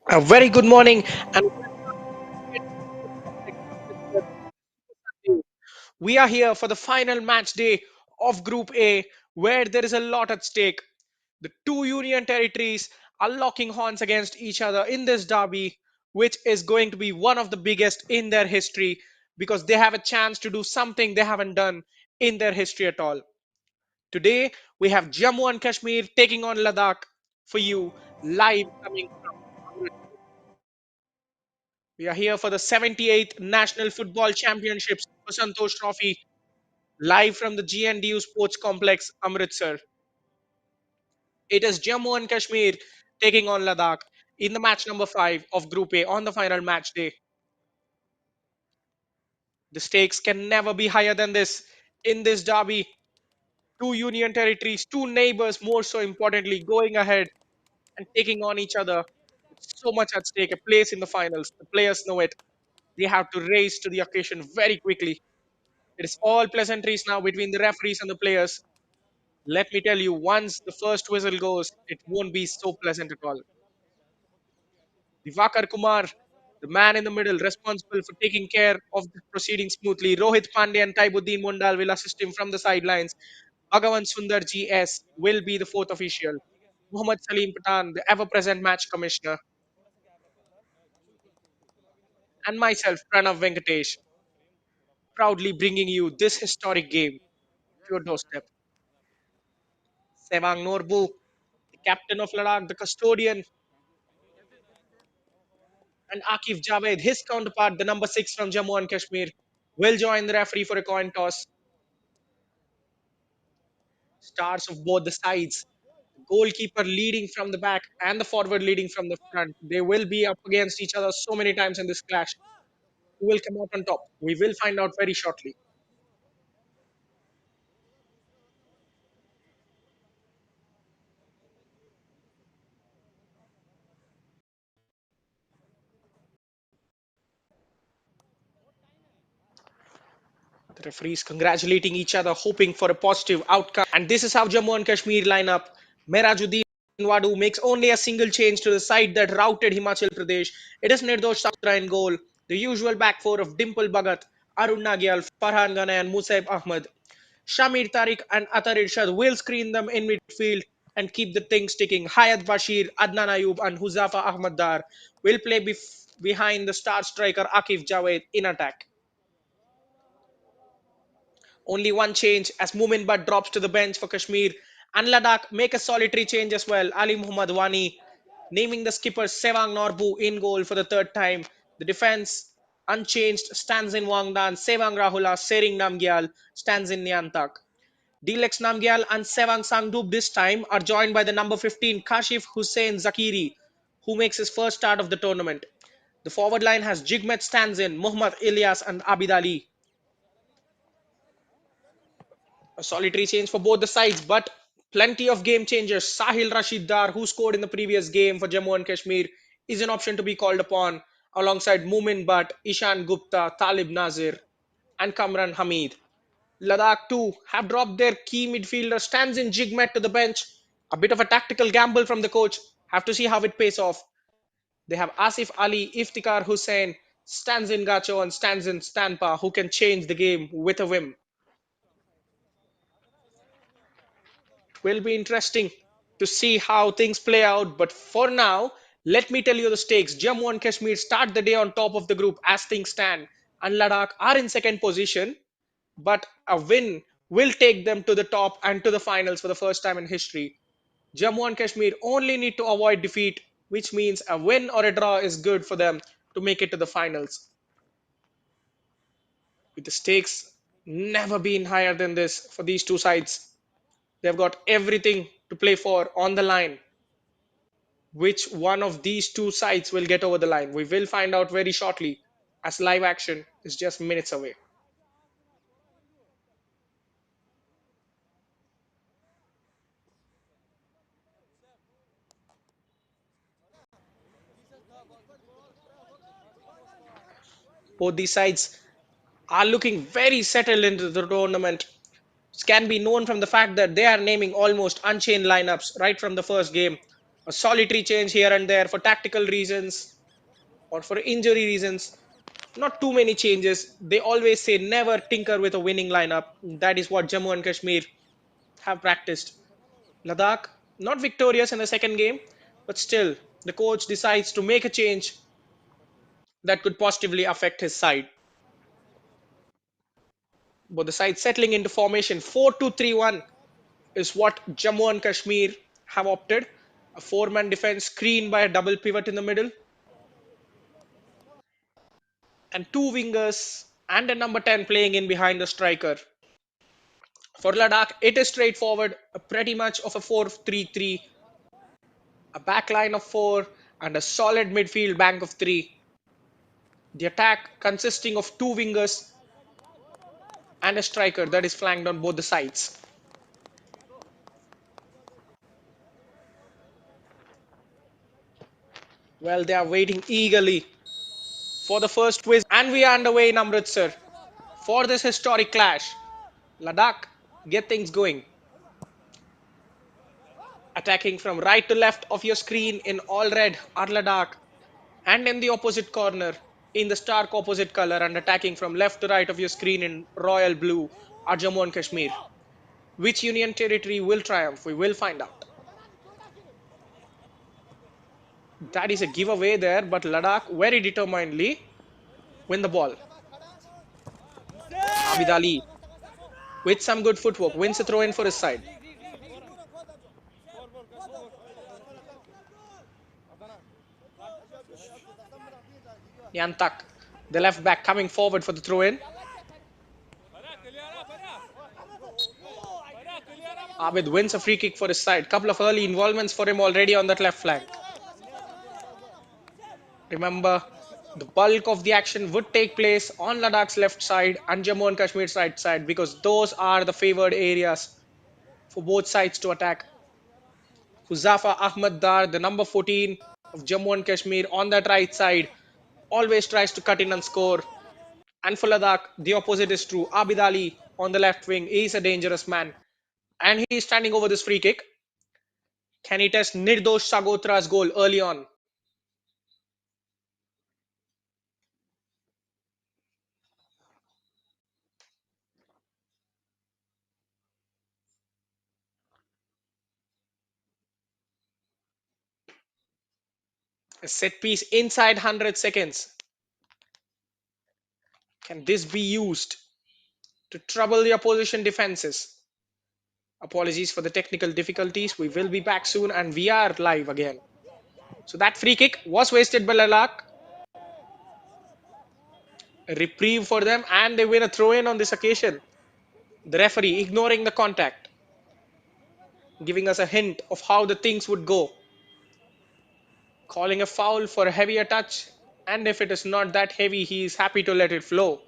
A very good morning and we are here for the final match day of Group A where there is a lot at stake. The two union territories are locking horns against each other in this derby, which is going to be one of the biggest in their history because they have a chance to do something they haven't done in their history at all. Today, we have Jammu and Kashmir taking on Ladakh for you live coming from Amritsar. We are here for the 78th National Football Championships for Santosh Trophy, live from the GNDU Sports Complex, Amritsar. It is Jammu and Kashmir taking on Ladakh in the match number 5 of Group A on the final match day. The stakes can never be higher than this in this derby. Two union territories, two neighbors, more so importantly, going ahead and taking on each other. So much at stake, a place in the finals. The players know it. They have to race to the occasion very quickly. It is all pleasantries now between the referees and the players. Let me tell you, once the first whistle goes, it won't be so pleasant at all. Divakar Kumar, the man in the middle, responsible for taking care of the proceedings smoothly. Rohit Pandey and Taibuddin Mundal will assist him from the sidelines. Bhagavan Sundar GS will be the fourth official. Muhammad Salim Patan, the ever-present match commissioner, and myself, Pranav Venkatesh, proudly bringing you this historic game to your doorstep. Sevang Norbu, the captain of Ladakh, the custodian, and Akif Javed, his counterpart, the number 6 from Jammu and Kashmir, will join the referee for a coin toss. Stars of both the sides, the goalkeeper leading from the back and the forward leading from the front. They will be up against each other so many times in this clash. Who will come out on top? We will find out very shortly. The referees congratulating each other, hoping for a positive outcome. And this is how Jammu and Kashmir line up. Merajuddin Wadu makes only a single change to the side that routed Himachal Pradesh. It is Nirdosh Satra in goal. The usual back four of Dimple Bhagat, Arun Nagyal, Farhan Ghane, and Musaib Ahmed. Shamir Tariq and Atar Irshad will screen them in midfield and keep the things ticking. Hayat Bashir, Adnan Ayub, and Huzafa Ahmad Dar will play behind the star striker Akif Javed in attack. Only one change as Mumin Butt drops to the bench for Kashmir and Ladakh make a solitary change as well. Ali Muhammad Wani naming the skipper Sevang Norbu in goal for the third time. The defense unchanged stands in Wangdan, Sevang Rahula, Sering Namgyal stands in Nyantak. Dilex Namgyal and Sevang Sangdub this time are joined by the number 15 Kashif Hussein Zakiri, who makes his first start of the tournament. The forward line has Jigmet stands in, Muhammad Ilyas and Abid Ali. A solitary change for both the sides, but plenty of game changers. Sahil Rashid Dar, who scored in the previous game for Jammu and Kashmir, is an option to be called upon alongside Mumin Butt, Ishan Gupta, Talib Nazir, and Kamran Hamid. Ladakh too have dropped their key midfielder stands in Jigmet to the bench. A bit of a tactical gamble from the coach. Have to see how it pays off. They have Asif Ali, Iftikhar Hussain, stands in Gacho and stands in Stanpa, who can change the game with a whim. Will be interesting to see how things play out. But for now, let me tell you the stakes. Jammu and Kashmir start the day on top of the group as things stand, and Ladakh are in second position. But a win will take them to the top and to the finals for the first time in history. Jammu and Kashmir only need to avoid defeat, which means a win or a draw is good for them to make it to the finals. With the stakes never been higher than this for these two sides. They've got everything to play for on the line. Which one of these two sides will get over the line? We will find out very shortly as live action is just minutes away. Both these sides are looking very settled into the tournament. It can be known from the fact that they are naming almost unchained lineups right from the first game. A solitary change here and there for tactical reasons or for injury reasons. Not too many changes. They always say never tinker with a winning lineup. That is what Jammu and Kashmir have practiced. Ladakh, not victorious in the second game, but still, the coach decides to make a change that could positively affect his side. But the side settling into formation 4-2-3-1 is what Jammu and Kashmir have opted. A four-man defense screened by a double pivot in the middle, and two wingers and a number 10 playing in behind the striker. For Ladakh, it is straightforward, pretty much of a 4-3-3, a back line of four, and a solid midfield bank of three. The attack consisting of two wingers and a striker that is flanked on both the sides. Well, they are waiting eagerly for the first whistle, and we are underway in Amritsar for this historic clash. Ladakh get things going, attacking from right to left of your screen in all red are Ladakh, and in the opposite corner in the stark opposite color and attacking from left to right of your screen in royal blue are Jammu and Kashmir. Which union territory will triumph? We will find out. That is a giveaway there, but Ladakh very determinedly win the ball. Abid Ali with some good footwork wins a throw in for his side. Yantak, the left back, coming forward for the throw in. Abid wins a free kick for his side. Couple of early involvements for him already on that left flank. Remember, the bulk of the action would take place on Ladakh's left side and Jammu and Kashmir's right side because those are the favored areas for both sides to attack. Huzafa Ahmad Dar, the number 14 of Jammu and Kashmir, on that right side, always tries to cut in and score. And for Ladakh, the opposite is true. Abid Ali on the left wing is a dangerous man. And he is standing over this free kick. Can he test Nirdosh Sagotra's goal early on? A set piece inside 100 seconds. Can this be used to trouble the opposition defenses? Apologies for the technical difficulties. We will be back soon and we are live again. So that free kick was wasted by Ladakh. A reprieve for them and they win a throw in on this occasion. The referee ignoring the contact, giving us a hint of how the things would go. Calling a foul for a heavier touch, and if it is not that heavy, he is happy to let it flow.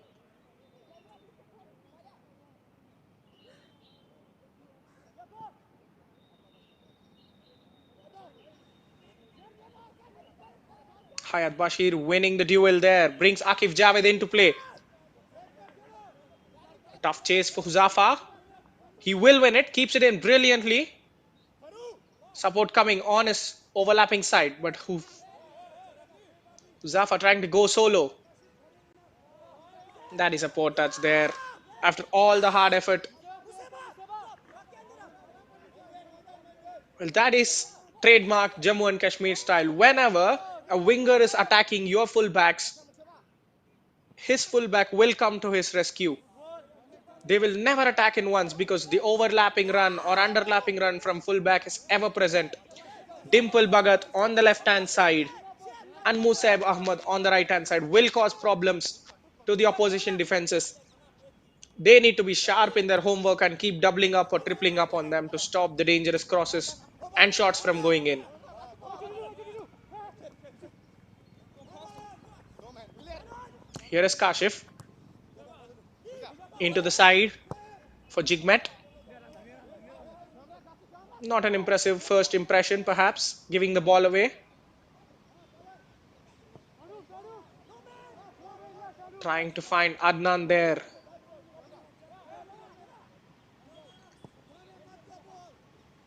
Hayat Bashir winning the duel there, brings Akif Javed into play. Tough chase for Huzafa. He will win it, keeps it in brilliantly. Support coming on his overlapping side, but Huzafa trying to go solo. That is a poor touch there. After all the hard effort. Well, that is trademark Jammu and Kashmir style. Whenever a winger is attacking your fullbacks, his fullback will come to his rescue. They will never attack in once because the overlapping run or underlapping run from fullback is ever present. Dimple Bhagat on the left hand side and Musaib Ahmad on the right hand side will cause problems to the opposition defenses. They need to be sharp in their homework and keep doubling up or tripling up on them to stop the dangerous crosses and shots from going in. Here is Kashif into the side for Jigmet. Not an impressive first impression, perhaps, giving the ball away. Trying to find Adnan there.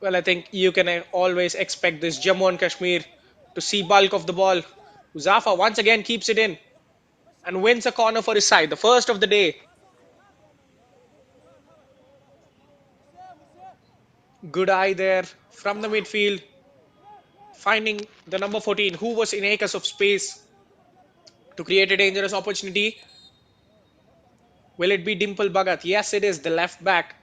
Well, I think you can always expect this Jammu and Kashmir to see bulk of the ball. Muzaffar once again keeps it in and wins a corner for his side, the first of the day. Good eye there from the midfield, finding the number 14, who was in acres of space to create a dangerous opportunity. Will it be Dimple Bhagat? Yes, it is the left back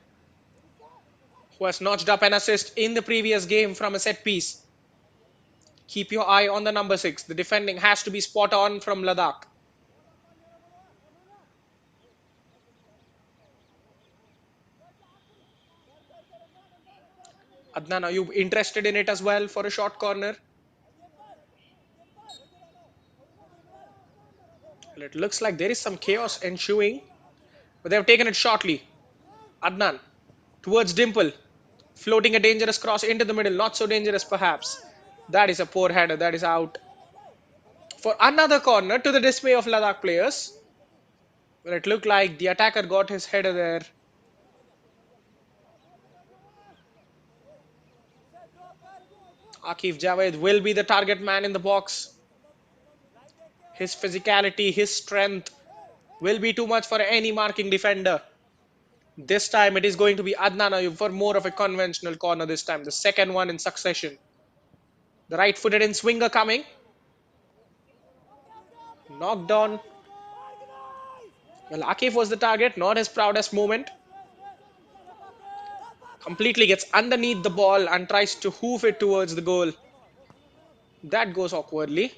who has notched up an assist in the previous game from a set piece. Keep your eye on the number 6. The defending has to be spot on from Ladakh. Adnan, are you interested in it as well for a short corner? Well, it looks like there is some chaos ensuing, but they have taken it shortly. Adnan towards Dimple, floating a dangerous cross into the middle. Not so dangerous, perhaps. That is a poor header. That is out for another corner to the dismay of Ladakh players. Well, it looked like the attacker got his header there. Akif Javed will be the target man in the box. His physicality, his strength will be too much for any marking defender. This time it is going to be Adnan Ayub for more of a conventional corner this time. The second one in succession. The right-footed in swinger coming. Knocked on. Well, Akif was the target, not his proudest moment. Completely gets underneath the ball and tries to hoof it towards the goal. That goes awkwardly.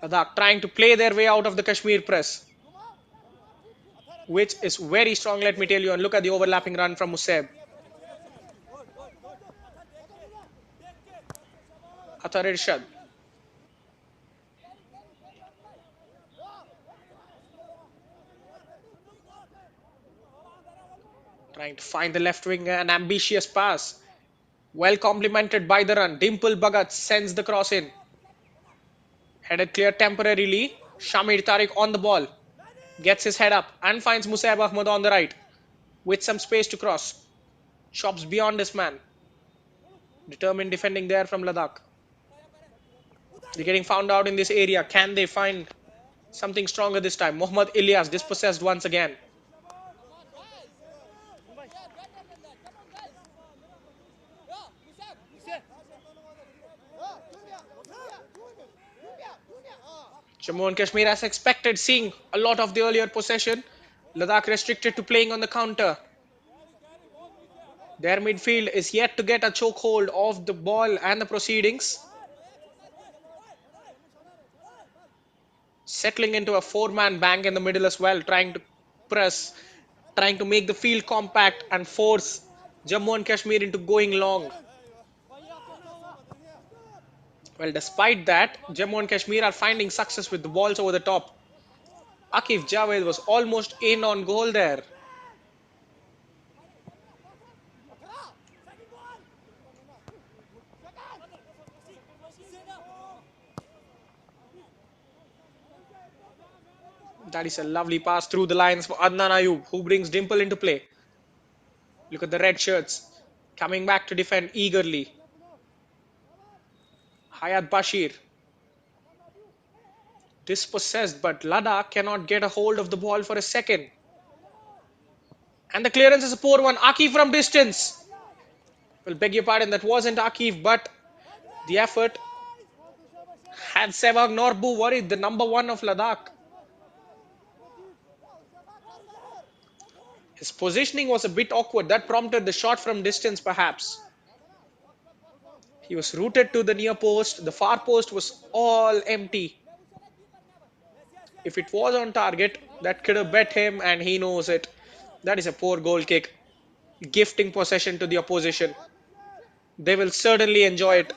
Ladakh trying to play their way out of the Kashmir press, which is very strong, let me tell you. And look at the overlapping run from Museb. Athar Irshad. Trying to find the left wing, an ambitious pass. Well complemented by the run. Dimple Bhagat sends the cross in. Headed clear temporarily. Shamir Tariq on the ball. Gets his head up and finds Musab Ahmad on the right with some space to cross. Chops beyond his man. Determined defending there from Ladakh. They're getting found out in this area. Can they find something stronger this time? Mohammad Ilyas dispossessed once again. Jammu and Kashmir, as expected, seeing a lot of the earlier possession. Ladakh restricted to playing on the counter. Their midfield is yet to get a chokehold of the ball and the proceedings. Settling into a four-man bank in the middle as well, trying to press, trying to make the field compact and force Jammu and Kashmir into going long. Well, despite that, Jammu and Kashmir are finding success with the balls over the top. Akif Javed was almost in on goal there. That is a lovely pass through the lines for Adnan Ayub, who brings Dimple into play. Look at the red shirts coming back to defend eagerly. Hayat Bashir dispossessed, but Ladakh cannot get a hold of the ball for a second. And the clearance is a poor one. Akif from distance. Well, beg your pardon, that wasn't Akif, but the effort had Sevag Norbu worried, the number one of Ladakh. His positioning was a bit awkward. That prompted the shot from distance, perhaps. He was rooted to the near post. The far post was all empty. If it was on target, that could have bet him, and he knows it. That is a poor goal kick, gifting possession to the opposition. They will certainly enjoy it.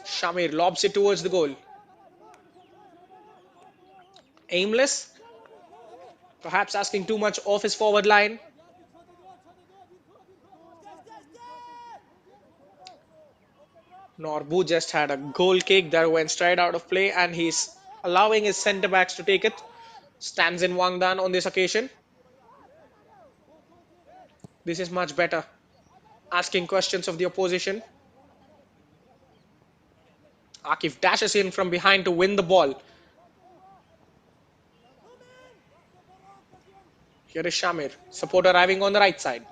Shamir lobs it towards the goal. Aimless, perhaps asking too much off his forward line. Norbu just had a goal kick that went straight out of play, and he's allowing his centre backs to take it. Stands in Wang Dan on this occasion. This is much better. Asking questions of the opposition. Akif dashes in from behind to win the ball. Here is Shamir. Support arriving on the right side.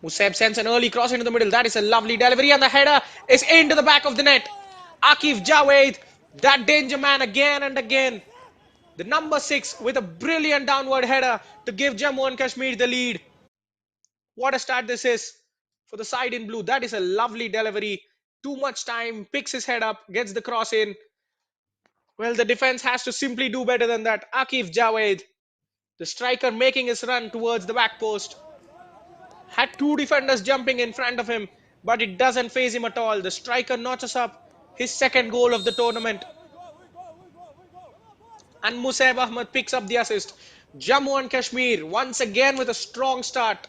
Musab sends an early cross into the middle. That is a lovely delivery, and the header is into the back of the net. Akif Javed, that danger man again and again. The number 6 with a brilliant downward header to give Jammu and Kashmir the lead. What a start this is for the side in blue. That is a lovely delivery. Too much time, picks his head up, gets the cross in. Well, the defense has to simply do better than that. Akif Javed, the striker, making his run towards the back post. Had two defenders jumping in front of him, but it doesn't faze him at all. The striker notches up his second goal of the tournament. And Musaib Ahmed picks up the assist. Jammu and Kashmir once again with a strong start.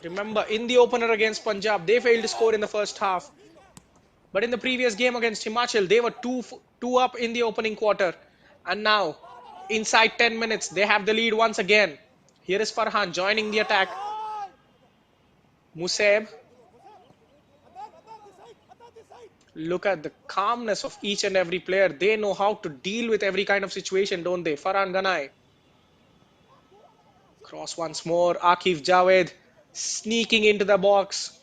Remember, in the opener against Punjab, they failed to score in the first half. But in the previous game against Himachal, they were 2 up in the opening quarter. And now, inside 10 minutes, they have the lead once again. Here is Farhan joining the attack. Musaib. Look at the calmness of each and every player. They know how to deal with every kind of situation, don't they? Farhan Ganai. Cross once more. Akif Javed sneaking into the box.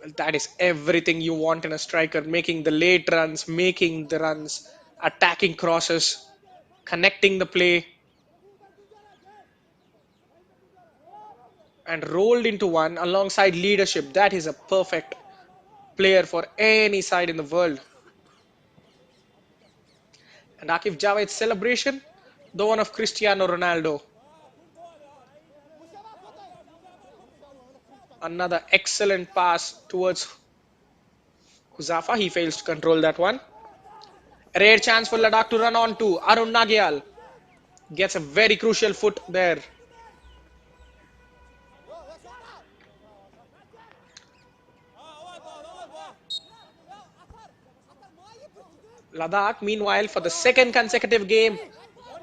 Well, that is everything you want in a striker. Making the late runs, making the runs, attacking crosses, connecting the play. And rolled into one alongside leadership. That is a perfect player for any side in the world. And Akif Javed's celebration, the one of Cristiano Ronaldo. Another excellent pass towards Huzafa. He fails to control that one. A rare chance for Ladakh to run on to. Arun Nagyal gets a very crucial foot there. Ladakh, meanwhile, for the second consecutive game,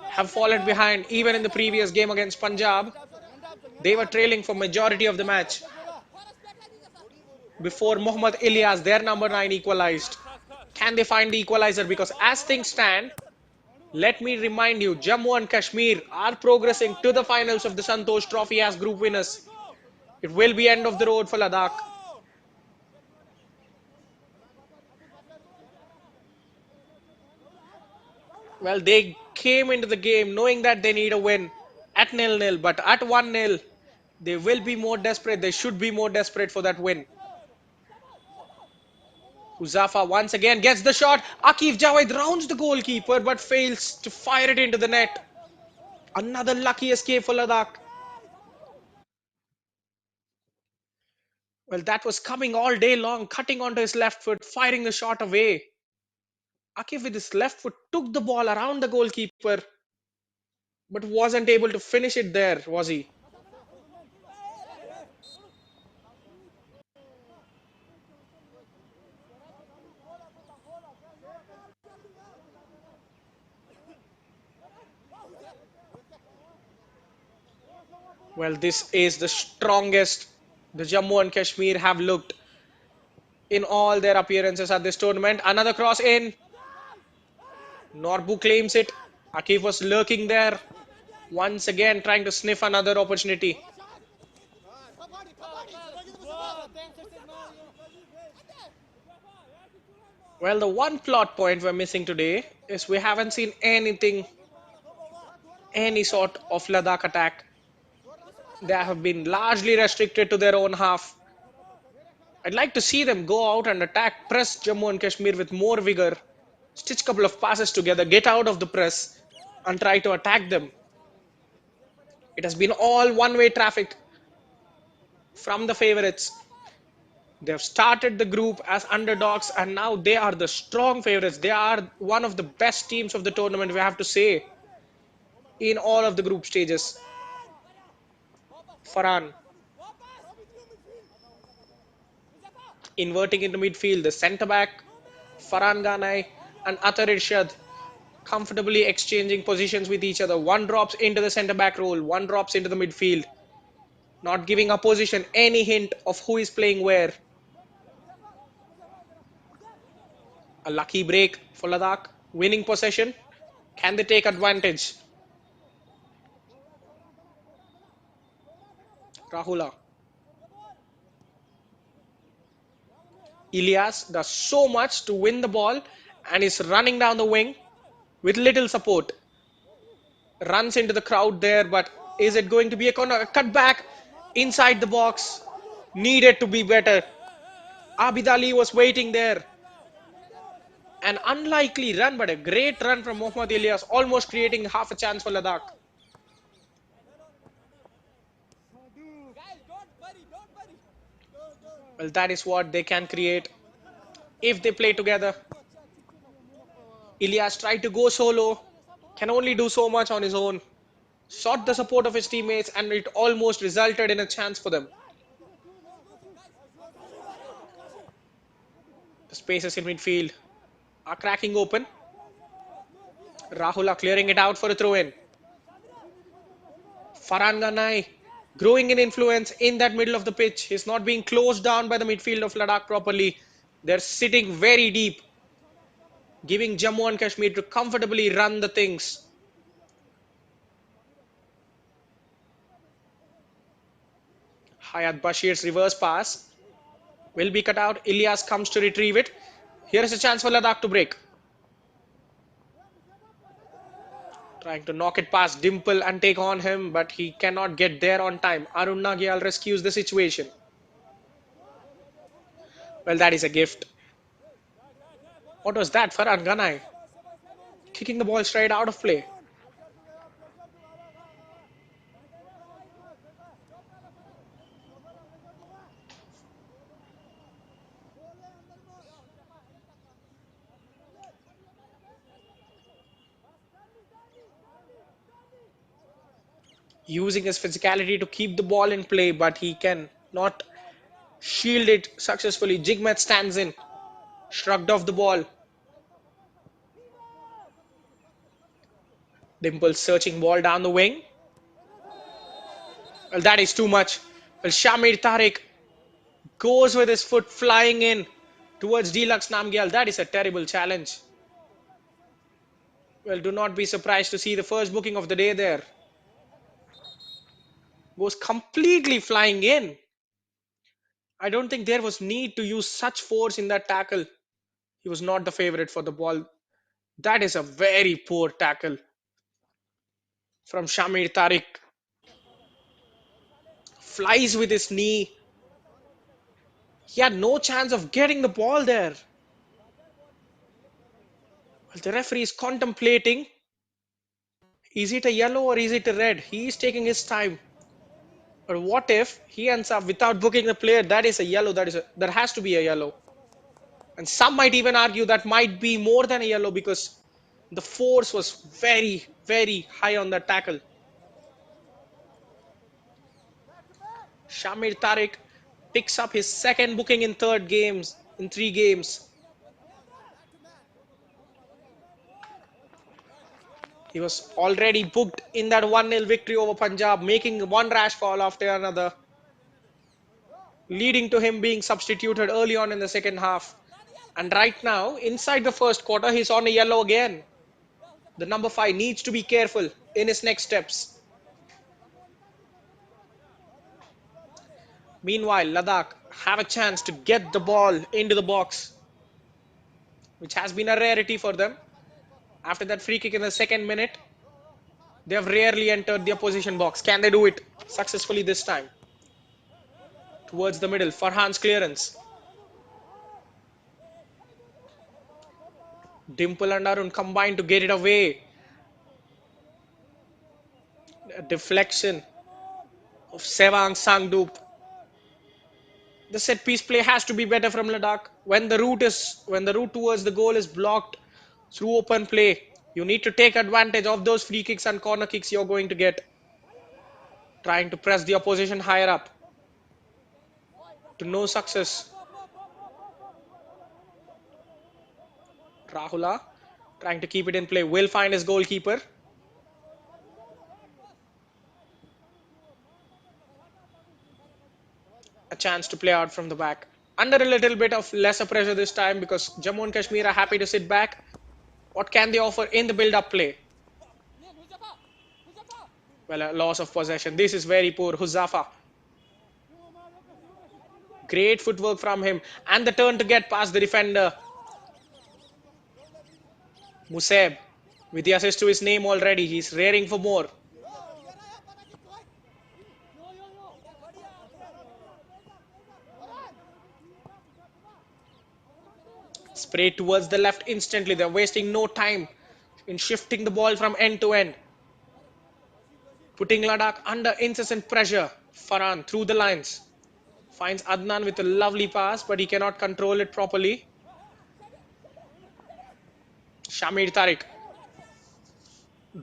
have fallen behind. Even in the previous game against Punjab, they were trailing for majority of the match before Mohammad Ilyas, their number 9, equalized. Can they find the equalizer? Because as things stand, let me remind you, Jammu and Kashmir are progressing to the finals of the Santosh Trophy as group winners. It will be end of the road for Ladakh. Well, they came into the game knowing that they need a win at 0-0, but at 1-0, they will be more desperate. They should be more desperate for that win. Huzafa once again gets the shot. Akif Javed rounds the goalkeeper but fails to fire it into the net. Another lucky escape for Ladakh. Well, that was coming all day long, cutting onto his left foot, firing the shot away. Akif with his left foot took the ball around the goalkeeper but wasn't able to finish it there, was he? Well, this is the strongest the Jammu and Kashmir have looked in all their appearances at this tournament. Another cross in. Norbu claims it. Akif was lurking there. Once again trying to sniff another opportunity. Well, the one plot point we're missing today is we haven't seen anything, any sort of Ladakh attack. They have been largely restricted to their own half. I'd like to see them go out and attack, press Jammu and Kashmir with more vigor, stitch a couple of passes together, get out of the press and try to attack them. It has been all one-way traffic from the favorites. They have started the group as underdogs and now they are the strong favorites. They are one of the best teams of the tournament, we have to say, in all of the group stages. Farhan. Inverting into midfield, the centre back Farhan Ganai and Atar Irshad comfortably exchanging positions with each other. One drops into the centre back role, one drops into the midfield, not giving opposition any hint of who is playing where. A lucky break for Ladakh, winning possession. Can they take advantage? Rahula. Ilyas does so much to win the ball and is running down the wing with little support. Runs into the crowd there, but is it going to be a corner? A cut back inside the box. Needed to be better. Abid Ali was waiting there. An unlikely run, but a great run from Mohammad Ilyas, almost creating half a chance for Ladakh. Well, that is what they can create if they play together. Ilyas tried to go solo, can only do so much on his own. Sought the support of his teammates, and it almost resulted in a chance for them. The spaces in midfield are cracking open. Rahula clearing it out for a throw in. Farhan Ganai growing in influence in that middle of the pitch. He's not being closed down by the midfield of Ladakh properly. They're sitting very deep, giving Jammu and Kashmir to comfortably run the things. Hayat Bashir's reverse pass will be cut out. Ilyas comes to retrieve it. Here is a chance for Ladakh to break. Trying to knock it past Dimple and take on him, but he cannot get there on time. Arun Nagyal rescues the situation. Well, that is a gift. What was that? Farhan Ganai kicking the ball straight out of play. Using his physicality to keep the ball in play, but he can not shield it successfully. Jigmet stands in, shrugged off the ball. Dimple searching ball down the wing. Well, that is too much. Well, Shamir Tariq goes with his foot flying in towards Deluxe Namgyal. That is a terrible challenge. Well, do not be surprised to see the first booking of the day there. Goes completely flying in. I don't think there was need to use such force in that tackle. He was not the favorite for the ball. That is a very poor tackle from Shamir Tariq. Flies with his knee. He had no chance of getting the ball there. Well, the referee is contemplating. Is it a yellow or is it a red? He is taking his time. But what if he ends up without booking the player? That is a yellow. That has to be a yellow. And some might even argue that might be more than a yellow because the force was very, very high on that tackle. Shamir Tariq picks up his second booking in 3 games. He was already booked in that 1-0 victory over Punjab, making one rash foul after another, leading to him being substituted early on in the second half. And right now, inside the first quarter, he's on a yellow again. The number 5 needs to be careful in his next steps. Meanwhile, Ladakh have a chance to get the ball into the box, which has been a rarity for them. After that free kick in the second minute, they have rarely entered the opposition box. Can they do it successfully this time? Towards the middle, Farhan's clearance. Dimple and Arun combine to get it away. A deflection of Sevang Sangdup. The set piece play has to be better from Ladakh. When the route towards the goal is blocked through open play, you need to take advantage of those free kicks and corner kicks you're going to get. Trying to press the opposition higher up to no success. Rahula trying to keep it in play. Will find his goalkeeper. A chance to play out from the back. Under a little bit of lesser pressure this time because Jammu and Kashmir are happy to sit back. What can they offer in the build-up play? Well, a loss of possession. This is very poor. Huzafa. Great footwork from him. And the turn to get past the defender. Museb. With the assist to his name already. He's raring for more. Sprayed towards the left instantly. They're wasting no time in shifting the ball from end to end. Putting Ladakh under incessant pressure. Farhan through the lines. Finds Adnan with a lovely pass, but he cannot control it properly. Shamir Tariq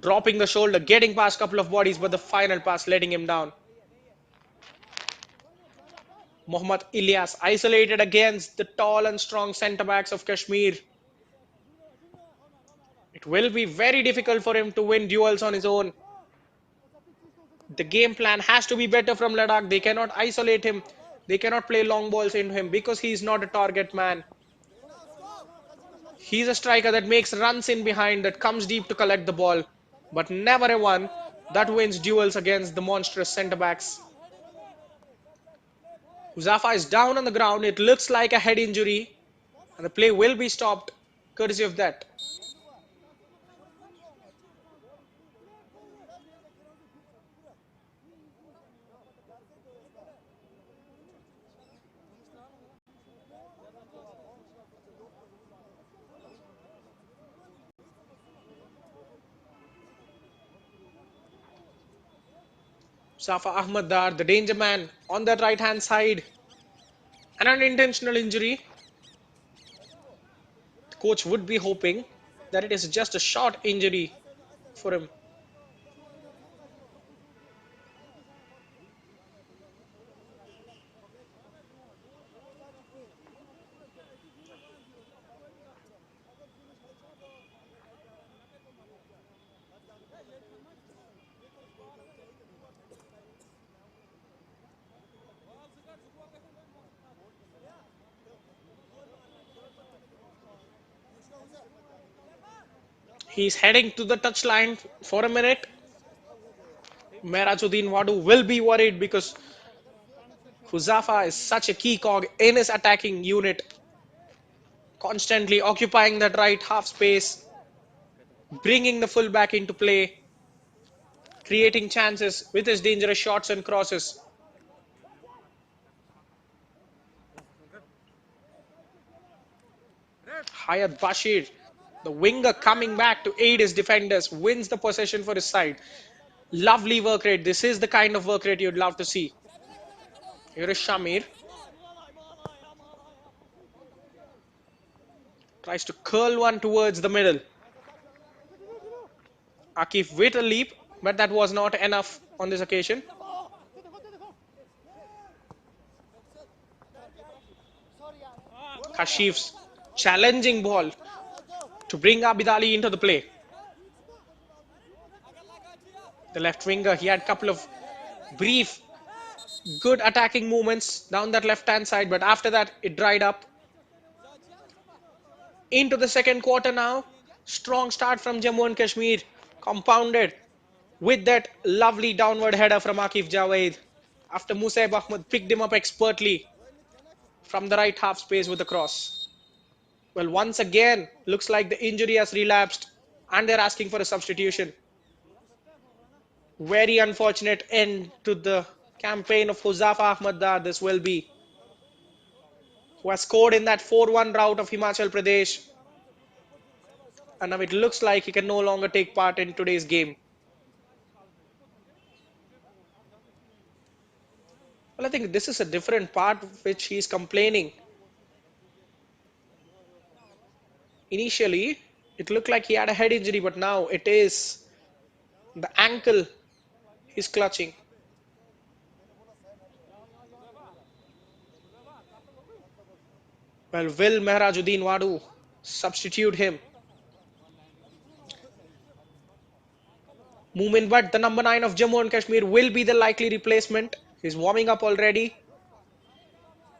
dropping the shoulder, getting past a couple of bodies, but the final pass letting him down. Mohammad Ilyas isolated against the tall and strong centre backs of Kashmir. It will be very difficult for him to win duels on his own. The game plan has to be better from Ladakh. They cannot isolate him. They cannot play long balls into him because he is not a target man. He's a striker that makes runs in behind, that comes deep to collect the ball, but never a one that wins duels against the monstrous centre backs. Huzafa is down on the ground. It looks like a head injury, and the play will be stopped courtesy of that. Safa Ahmad Dar, the danger man on that right hand side. An unintentional injury. The coach would be hoping that it is just a short injury for him. He's heading to the touchline for a minute. Merajuddin Wadu will be worried because Huzafa is such a key cog in his attacking unit, constantly occupying that right half space, bringing the fullback into play, creating chances with his dangerous shots and crosses. Hayat Bashir, the winger coming back to aid his defenders, wins the possession for his side. Lovely work rate. This is the kind of work rate you'd love to see. Here is Shamir. Tries to curl one towards the middle. Akif with a leap, but that was not enough on this occasion. Kashif's challenging ball to bring Abid Ali into the play. The left winger, he had a couple of brief, good attacking movements down that left-hand side, but after that, it dried up. Into the second quarter now. Strong start from Jammu and Kashmir, compounded with that lovely downward header from Akif Javed after Musaib Ahmed picked him up expertly from the right half space with a cross. Well, once again, looks like the injury has relapsed and they're asking for a substitution. Very unfortunate end to the campaign of Huzafa Ahmad Dar. This will be, who has scored in that 4-1 rout of Himachal Pradesh. And now it looks like he can no longer take part in today's game. Well, I think this is a different part which he's complaining. Initially, it looked like he had a head injury, but now it is the ankle he's clutching. Well, will Mehrajuddin Wadu Substitute him. Moomin Butt, the number 9 of Jammu and Kashmir, will be the likely replacement. He's warming up already.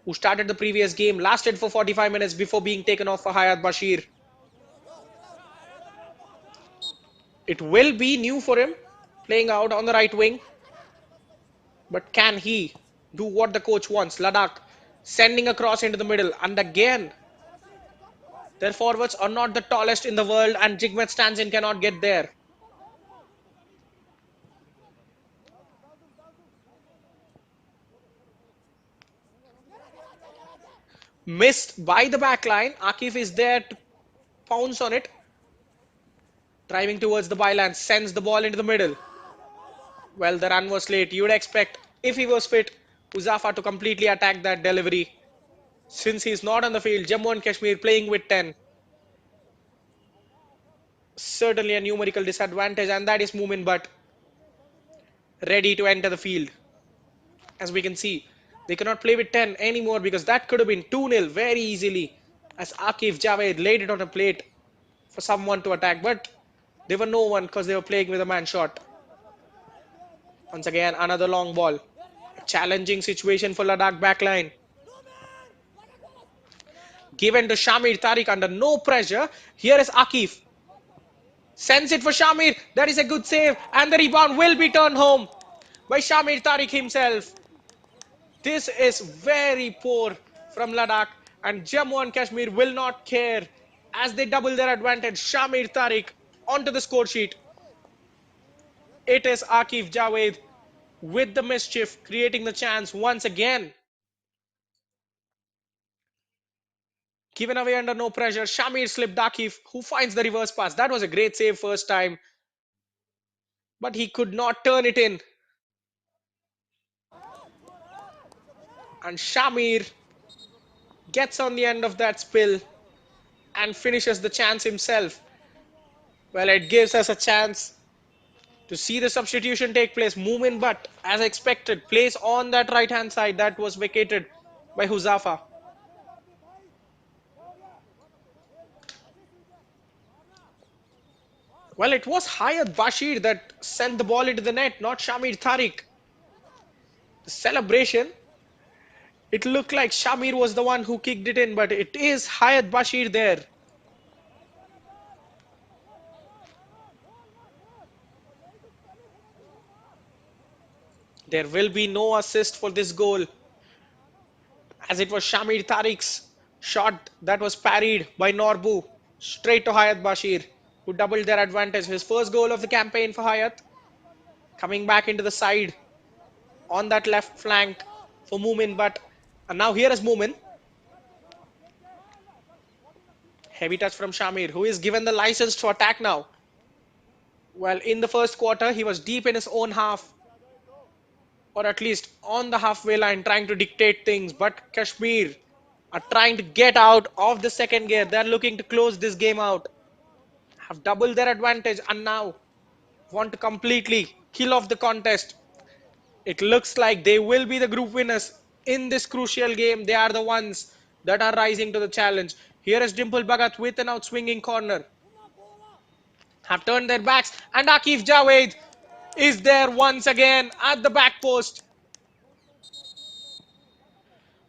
Who started the previous game, lasted for 45 minutes before being taken off for Hayat Bashir. It will be new for him, playing out on the right wing. But can he do what the coach wants? Ladakh sending across into the middle. And again, their forwards are not the tallest in the world, and Jigmet stands in cannot get there. Missed by the back line. Akif is there to pounce on it. Driving towards the byline, sends the ball into the middle. Well, the run was late. You would expect, if he was fit, Uzafa to completely attack that delivery. Since he's not on the field, Jammu and Kashmir playing with 10. Certainly a numerical disadvantage, and that is Moomin Butt ready to enter the field. As we can see, they cannot play with 10 anymore because that could have been 2-0 very easily as Akif Javed laid it on a plate for someone to attack, but there were no one because they were playing with a man shot. Once again, another long ball. A challenging situation for Ladakh backline. Given to Shamir Tariq under no pressure. Here is Akif. Sends it for Shamir. That is a good save. And the rebound will be turned home by Shamir Tariq himself. This is very poor from Ladakh. And Jammu and Kashmir will not care as they double their advantage. Shamir Tariq onto the score sheet. It is Akif Javed with the mischief, creating the chance once again. Given away under no pressure, Shamir slipped Akif, who finds the reverse pass. That was a great save first time, but he could not turn it in. And Shamir gets on the end of that spill and finishes the chance himself. Well, it gives us a chance to see the substitution take place. Moomin Butt, as expected, plays on that right hand side that was vacated by Huzafa. Well, it was Hayat Bashir that sent the ball into the net, not Shamir Tariq. The celebration, it looked like Shamir was the one who kicked it in, but it is Hayat Bashir there. There will be no assist for this goal, as it was Shamir Tariq's shot that was parried by Norbu straight to Hayat Bashir, who doubled their advantage. His first goal of the campaign for Hayat, coming back into the side on that left flank for Moomin. But and now here is Moomin. Heavy touch from Shamir, who is given the license to attack now. Well, in the first quarter, he was deep in his own half, or at least on the halfway line, trying to dictate things. But Kashmir are trying to get out of the second gear. They're looking to close this game out, have doubled their advantage, and now want to completely kill off the contest. It looks like they will be the group winners in this crucial game. They are the ones that are rising to the challenge. Here is Dimple Bhagat with an outswinging corner. Have turned their backs, and Akif Javed is there once again at the back post.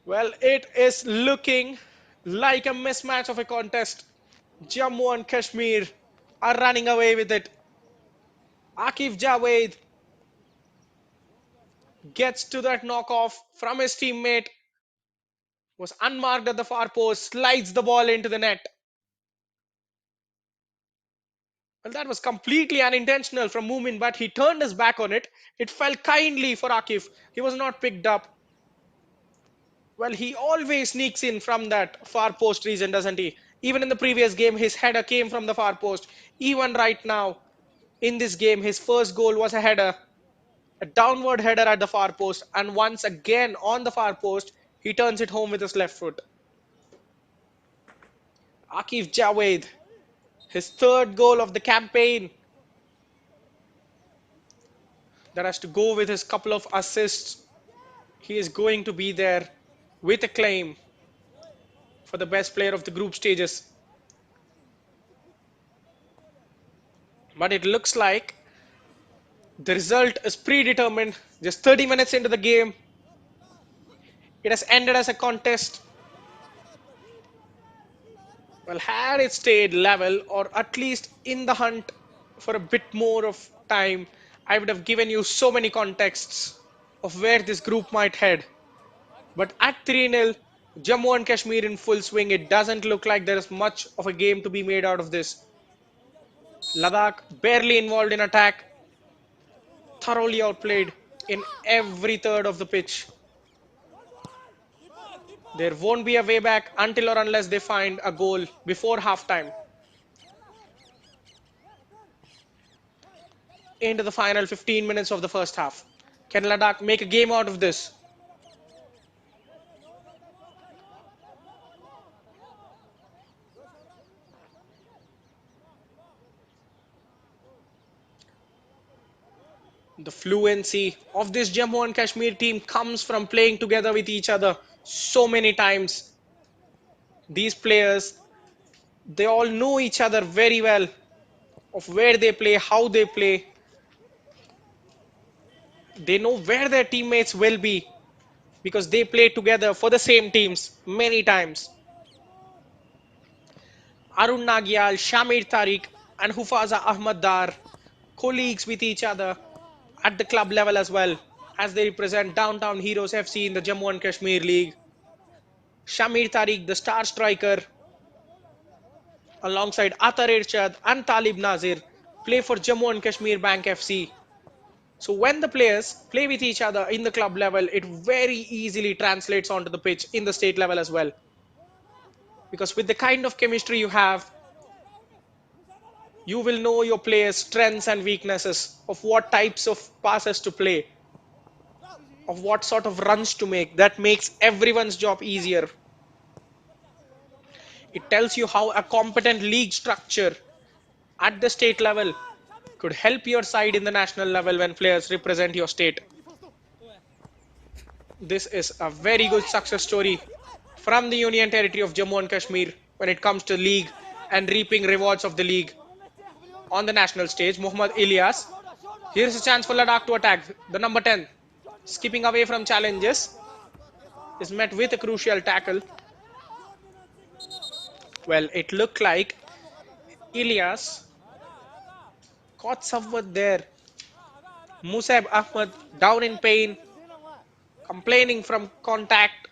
Well, it is looking like a mismatch of a contest. Jammu and Kashmir are running away with it. Akif Javed gets to that knockoff from his teammate, was unmarked at the far post, slides the ball into the net. Well, that was completely unintentional from Moomin, but he turned his back on it. It fell kindly for Akif. He was not picked up. Well, he always sneaks in from that far post region, doesn't he? Even in the previous game, his header came from the far post. Even right now, in this game, his first goal was a header, a downward header at the far post. And once again on the far post, he turns it home with his left foot. Akif Javed, his third goal of the campaign. That has to go with his couple of assists. He is going to be there with a claim for the best player of the group stages. But it looks like the result is predetermined. Just 30 minutes into the game, it has ended as a contest. Well, had it stayed level or at least in the hunt for a bit more of time, I would have given you so many contexts of where this group might head. But at 3-0, Jammu and Kashmir in full swing, it doesn't look like there is much of a game to be made out of this. Ladakh barely involved in attack, thoroughly outplayed in every third of the pitch. There won't be a way back until or unless they find a goal before halftime. Into the final 15 minutes of the first half. Can Ladakh make a game out of this? The fluency of this Jammu and Kashmir team comes from playing together with each other so many times. These players, they all know each other very well of where they play, how they play. They know where their teammates will be because they play together for the same teams many times. Arun Nagyal, Shamir Tariq, and Hufaza Ahmad Dar, colleagues with each other at the club level as well, as they represent Downtown Heroes FC in the Jammu and Kashmir League. Shamir Tariq, the star striker, alongside Atar Irshad and Talib Nazir, play for Jammu and Kashmir Bank FC. So when the players play with each other in the club level, it very easily translates onto the pitch in the state level as well. Because with the kind of chemistry you have, you will know your players' strengths and weaknesses, of what types of passes to play, of what sort of runs to make. That makes everyone's job easier. It tells you how a competent league structure at the state level could help your side in the national level when players represent your state. This is a very good success story from the Union Territory of Jammu and Kashmir when it comes to league and reaping rewards of the league on the national stage. Muhammad Ilyas. Here's a chance for Ladakh to attack. The number 10, skipping away from challenges, is met with a crucial tackle. Well, it looked like Ilyas caught someone there. Musab Ahmad down in pain, complaining from contact.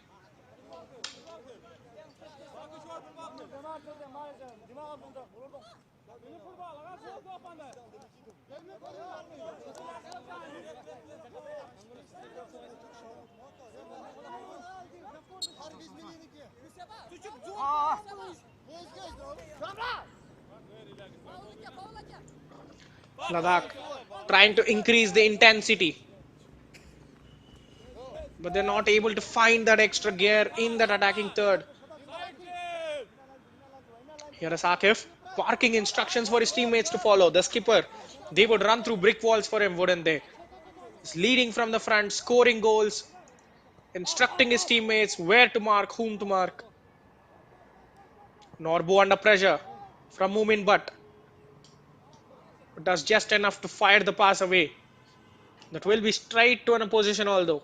Ladakh trying to increase the intensity, but they're not able to find that extra gear in that attacking third. Here is Akif barking instructions for his teammates to follow. The skipper, they would run through brick walls for him, wouldn't they? He's leading from the front, scoring goals, instructing his teammates where to mark, whom to mark. Norbu under pressure from Mumin Butt does just enough to fire the pass away. That will be straight to an opposition, although.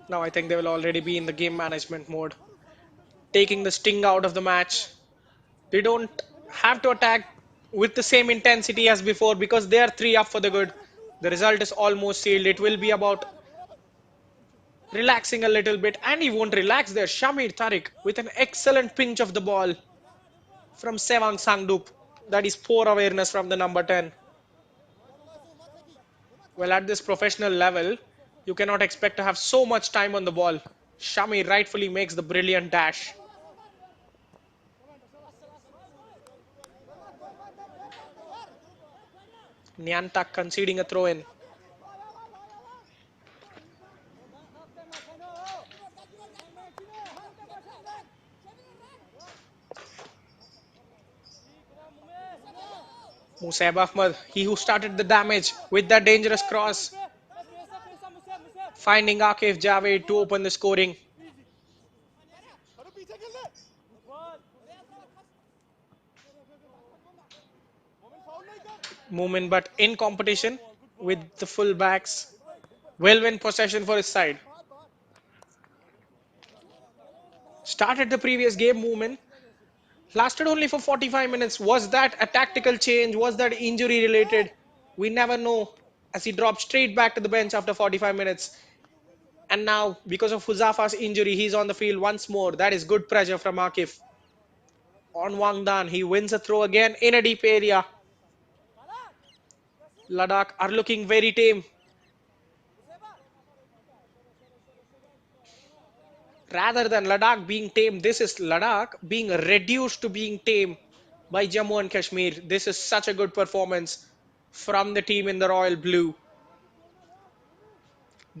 Now I think they will already be in the game management mode, taking the sting out of the match. They don't have to attack with the same intensity as before because they are 3 up for the good. The result is almost sealed. It will be about relaxing a little bit, and he won't relax there. Shamir Tariq with an excellent pinch of the ball from Sevang Sangdup. That is poor awareness from the number 10. Well, at this professional level, you cannot expect to have so much time on the ball. Shami rightfully makes the brilliant dash. Nyantak conceding a throw in. Musaib Ahmad, he who started the damage with that dangerous cross, finding Akif Javed to open the scoring. Movement, but in competition with the fullbacks, will win possession for his side. Started the previous game movement, lasted only for 45 minutes. Was that a tactical change? Was that injury related? We never know, as he dropped straight back to the bench after 45 minutes. And now, because of Huzafa's injury, he's on the field once more. That is good pressure from Akif. On Wang Dan, he wins a throw again in a deep area. Ladakh are looking very tame. Rather than Ladakh being tame, this is Ladakh being reduced to being tame by Jammu and Kashmir. This is such a good performance from the team in the royal blue.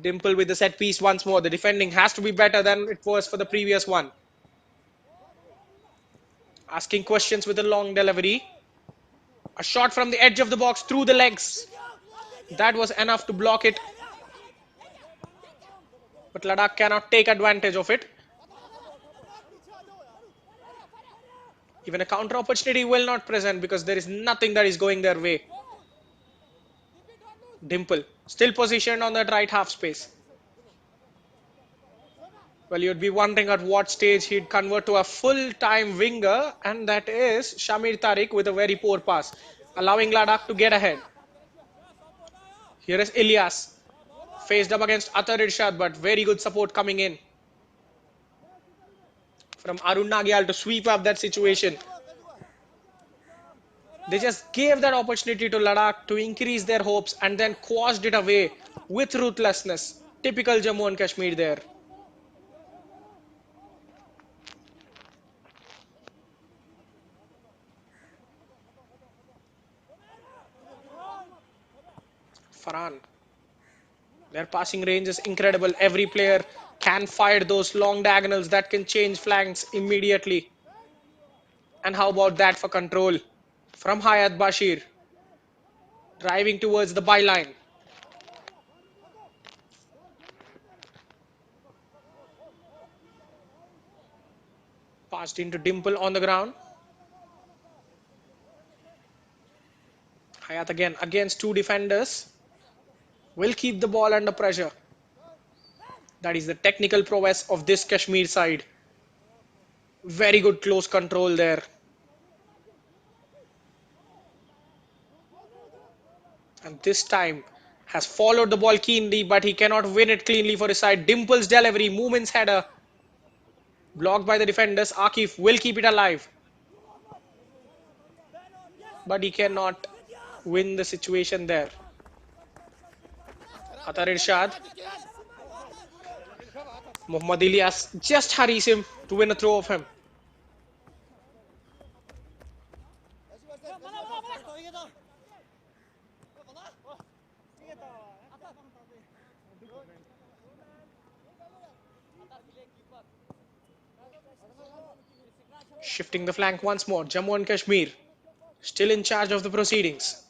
Dimple with the set piece once more. The defending has to be better than it was for the previous one. Asking questions with a long delivery. A shot from the edge of the box through the legs. That was enough to block it. But Ladakh cannot take advantage of it. Even a counter opportunity will not present because there is nothing that is going their way. Dimple still positioned on that right half space. Well, you'd be wondering at what stage he'd convert to a full-time winger, and that is Shamir Tariq with a very poor pass, allowing Ladakh to get ahead. Here is Ilyas, faced up against Atar Irshad, but very good support coming in from Arun Nagyal to sweep up that situation. They just gave that opportunity to Ladakh to increase their hopes and then quashed it away with ruthlessness. Typical Jammu and Kashmir there. Farhan, their passing range is incredible. Every player can fire those long diagonals that can change flanks immediately. And how about that for control from Hayat Bashir, driving towards the byline. Passed into Dimple on the ground. Hayat again against two defenders. Will keep the ball under pressure. That is the technical prowess of this Kashmir side. Very good close control there. And this time has followed the ball keenly, but he cannot win it cleanly for his side. Dimple's delivery, Movement's header, blocked by the defenders. Akif will keep it alive, but he cannot win the situation there. Atar Irshad, Muhammad Ilyas just hurries him to win a throw of him. Shifting the flank once more, Jammu and Kashmir still in charge of the proceedings.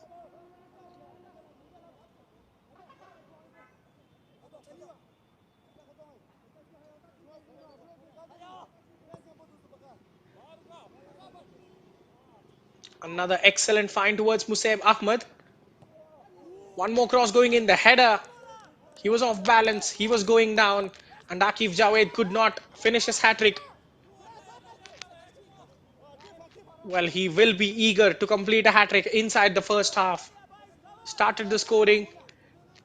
Another excellent find towards Musaib Ahmad. One more cross going in, the header. He was off balance, he was going down, and Akif Javed could not finish his hat-trick. Well, he will be eager to complete a hat-trick inside the first half. Started the scoring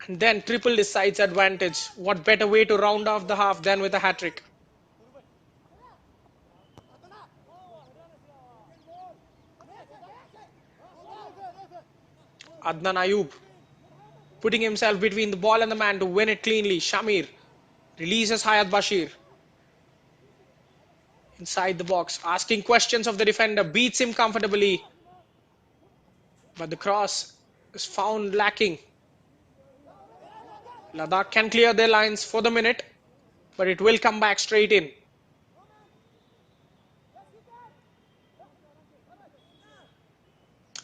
and then tripled his side's advantage. What better way to round off the half than with a hat-trick? Adnan Ayub putting himself between the ball and the man to win it cleanly. Shamir releases Hayat Bashir inside the box, asking questions of the defender, beats him comfortably, but the cross is found lacking. Ladakh can clear their lines for the minute, but it will come back straight in.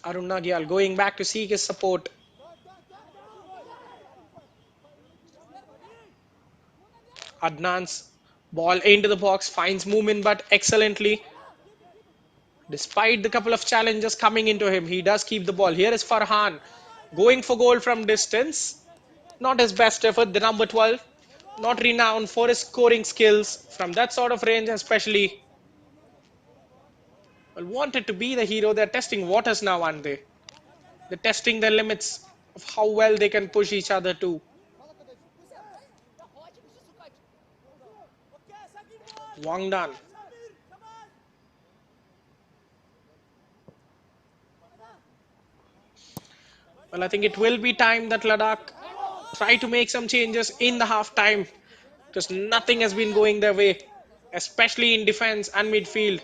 Arun Nagyal going back to seek his support. Adnan's ball into the box finds movement but excellently. Despite the couple of challenges coming into him, he does keep the ball. Here is Farhan going for goal from distance. Not his best effort, the number 12. Not renowned for his scoring skills from that sort of range, especially. Well, wanted to be the hero. They're testing waters now, aren't they? They're testing the limits of how well they can push each other too. Wangdan. Well, I think it will be time that Ladakh try to make some changes in the half time because nothing has been going their way, especially in defense and midfield.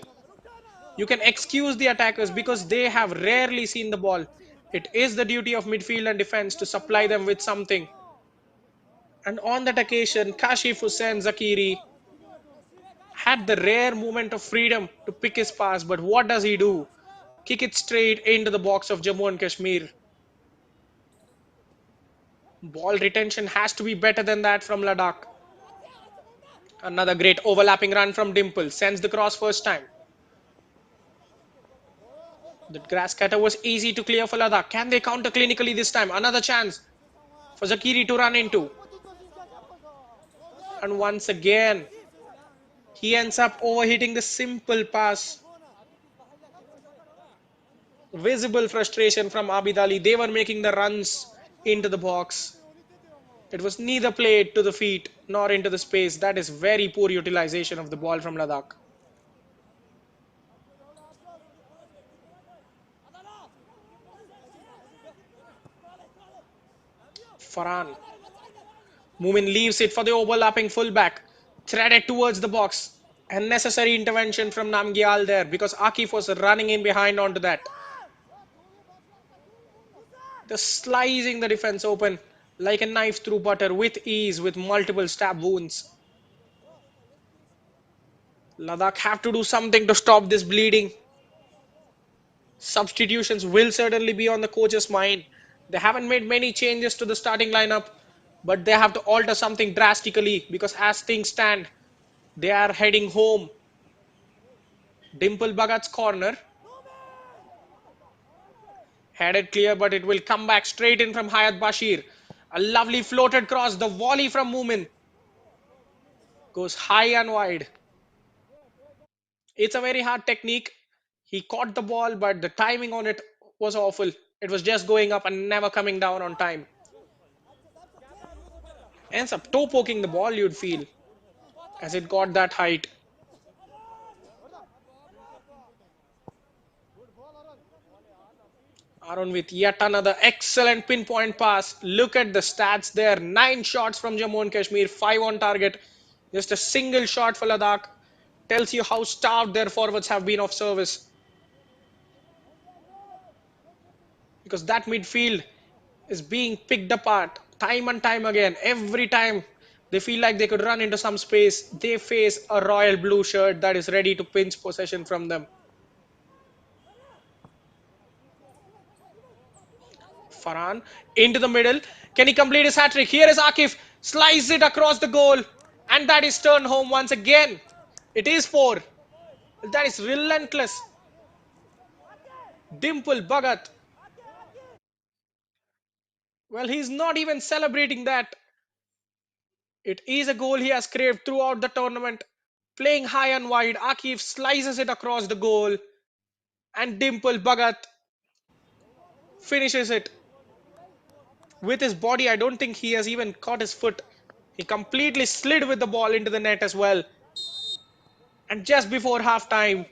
You can excuse the attackers because they have rarely seen the ball. It is the duty of midfield and defense to supply them with something. And on that occasion, Kashif Hussain Zakiri had the rare moment of freedom to pick his pass, but what does he do? Kick it straight into the box of Jammu and Kashmir. Ball retention has to be better than that from Ladakh. Another great overlapping run from Dimple. Sends the cross first time. The grass cutter was easy to clear for Ladakh. Can they counter clinically this time? Another chance for Zakiri to run into. And once again, he ends up overhitting the simple pass. Visible frustration from Abid Ali. They were making the runs into the box. It was neither played to the feet nor into the space. That is very poor utilization of the ball from Ladakh. Farhan. Moomin leaves it for the overlapping fullback. Threaded towards the box. Unnecessary intervention from Namgyal there because Akif was running in behind onto that. The slicing the defense open like a knife through butter with ease with multiple stab wounds. Ladakh have to do something to stop this bleeding. Substitutions will certainly be on the coach's mind. They haven't made many changes to the starting lineup, but they have to alter something drastically because as things stand, they are heading home. Dimple Bhagat's corner. Headed clear, but it will come back straight in from Hayat Bashir. A lovely floated cross. The volley from Moomin goes high and wide. It's a very hard technique. He caught the ball, but the timing on it was awful. It was just going up and never coming down on time. Ends up toe poking the ball, you'd feel, as it got that height. Arun with yet another excellent pinpoint pass. Look at the stats there. 9 shots from Jammu and Kashmir, 5 on target. Just a single shot for Ladakh. Tells you how starved their forwards have been of service. Because that midfield is being picked apart time and time again. Every time they feel like they could run into some space, they face a royal blue shirt that is ready to pinch possession from them. Farhan into the middle. Can he complete his hat trick? Here is Akif. Slices it across the goal. And that is turned home once again. It is 4. That is relentless. Dimple Bhagat. Well, he's not even celebrating that. It is a goal he has craved throughout the tournament. Playing high and wide, Akif slices it across the goal. And Dimple Bhagat finishes it with his body. I don't think he has even caught his foot. He completely slid with the ball into the net as well. And just before halftime,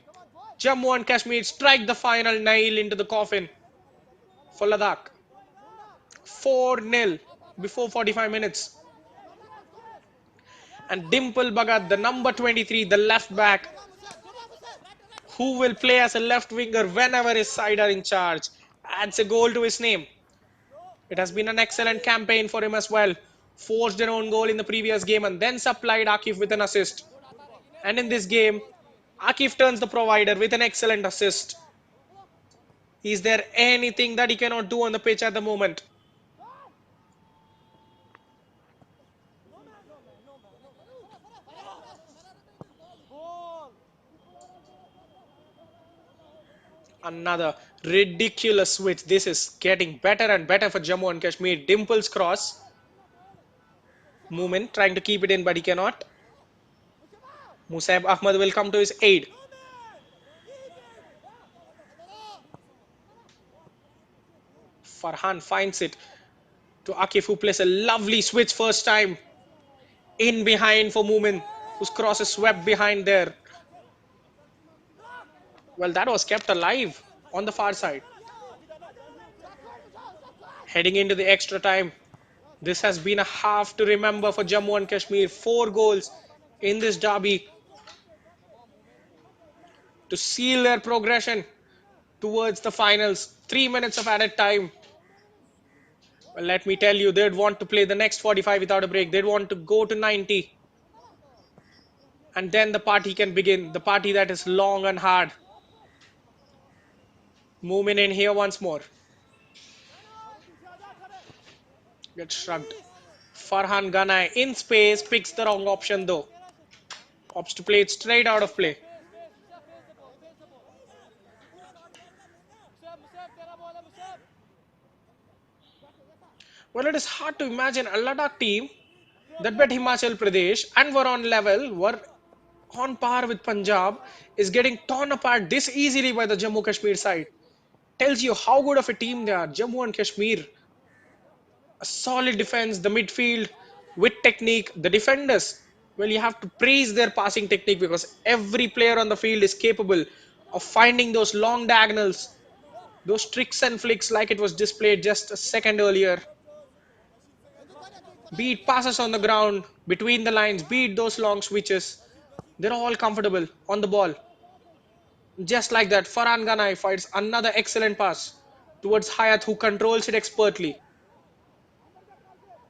Jammu and Kashmir strike the final nail into the coffin for Ladakh. 4-0 before 45 minutes. And Dimple Bhagat, the number 23, the left back, who will play as a left winger whenever his side are in charge, adds a goal to his name. It has been an excellent campaign for him as well. Forced an own goal in the previous game and then supplied Akif with an assist. And in this game, Akif turns the provider with an excellent assist. Is there anything that he cannot do on the pitch at the moment? Another ridiculous switch. This is getting better and better for Jammu and Kashmir. Dimple's cross. Movement, trying to keep it in, but he cannot. Musaib Ahmad will come to his aid. Farhan finds it to Akif, who plays a lovely switch first time. In behind for Moomin, whose cross is swept behind there. Well, that was kept alive on the far side. Heading into the extra time. This has been a half to remember for Jammu and Kashmir. 4 goals in this derby to seal their progression towards the finals. 3 minutes of added time. Well, let me tell you, they'd want to play the next 45 without a break. They'd want to go to 90. And then the party can begin. The party that is long and hard. Moving in here once more. Gets shrugged. Farhan Ganai in space picks the wrong option though. Opts to play it straight out of play. Well, it is hard to imagine a Ladakh team that bet Himachal Pradesh and were on level, were on par with Punjab, is getting torn apart this easily by the Jammu Kashmir side. Tells you how good of a team they are. Jammu and Kashmir, a solid defense, the midfield with technique, the defenders. Well, you have to praise their passing technique because every player on the field is capable of finding those long diagonals, those tricks and flicks like it was displayed just a second earlier. Be it passes on the ground, between the lines, be it those long switches. They're all comfortable on the ball. Just like that, Farhan Ganai fights another excellent pass towards Hayat, who controls it expertly.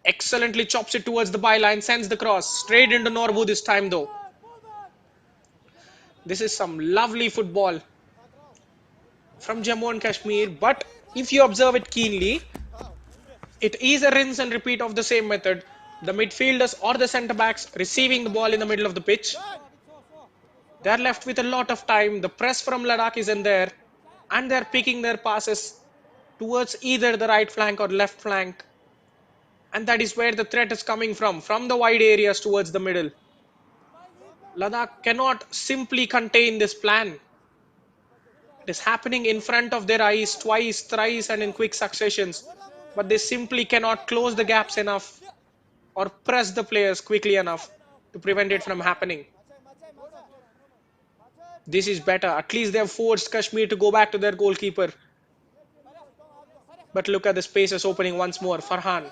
Excellently chops it towards the byline, sends the cross straight into Norbu this time though. This is some lovely football from Jammu and Kashmir, but if you observe it keenly, it is a rinse and repeat of the same method. The midfielders or the centre backs receiving the ball in the middle of the pitch. They're left with a lot of time. The press from Ladakh is in there, and they're picking their passes towards either the right flank or left flank. And that is where the threat is coming from the wide areas towards the middle. Ladakh cannot simply contain this plan. It is happening in front of their eyes twice, thrice, and in quick successions. But they simply cannot close the gaps enough or press the players quickly enough to prevent it from happening. This is better. At least they have forced Kashmir to go back to their goalkeeper. But look at the spaces opening once more. Farhan.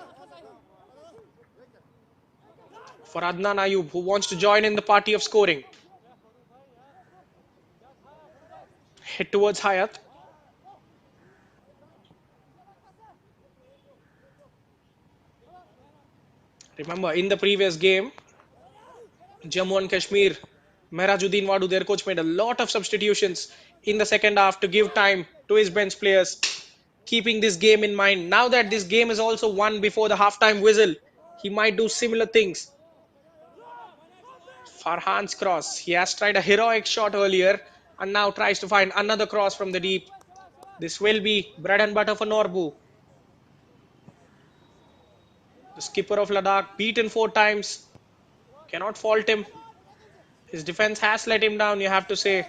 For Adnan Ayub, who wants to join in the party of scoring. Hit towards Hayat. Remember, in the previous game, Jammu and Kashmir, Mehrajuddin Wadu, their coach, made a lot of substitutions in the second half to give time to his bench players, keeping this game in mind. Now that this game is also won before the halftime whistle, he might do similar things. Farhan's cross. He has tried a heroic shot earlier and now tries to find another cross from the deep. This will be bread and butter for Norbu. The skipper of Ladakh, beaten 4 times. Cannot fault him. His defense has let him down, you have to say.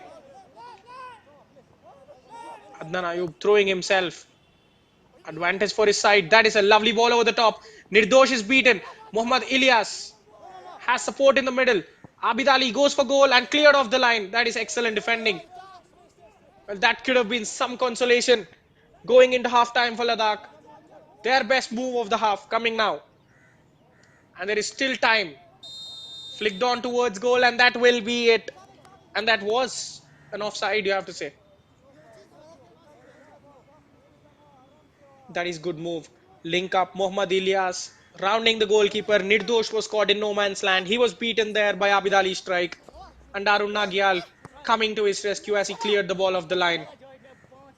Adnan Ayub throwing himself. Advantage for his side. That is a lovely ball over the top. Nirdosh is beaten. Mohammad Ilyas has support in the middle. Abid Ali goes for goal and cleared off the line. That is excellent defending. Well, that could have been some consolation going into halftime for Ladakh. Their best move of the half coming now. And there is still time. Flicked on towards goal, and that will be it. And that was an offside, you have to say. That is good move. Link up Mohammad Ilyas, rounding the goalkeeper. Nirdosh was caught in no man's land. He was beaten there by Abid Ali's strike. And Arun Nagyal coming to his rescue as he cleared the ball off the line.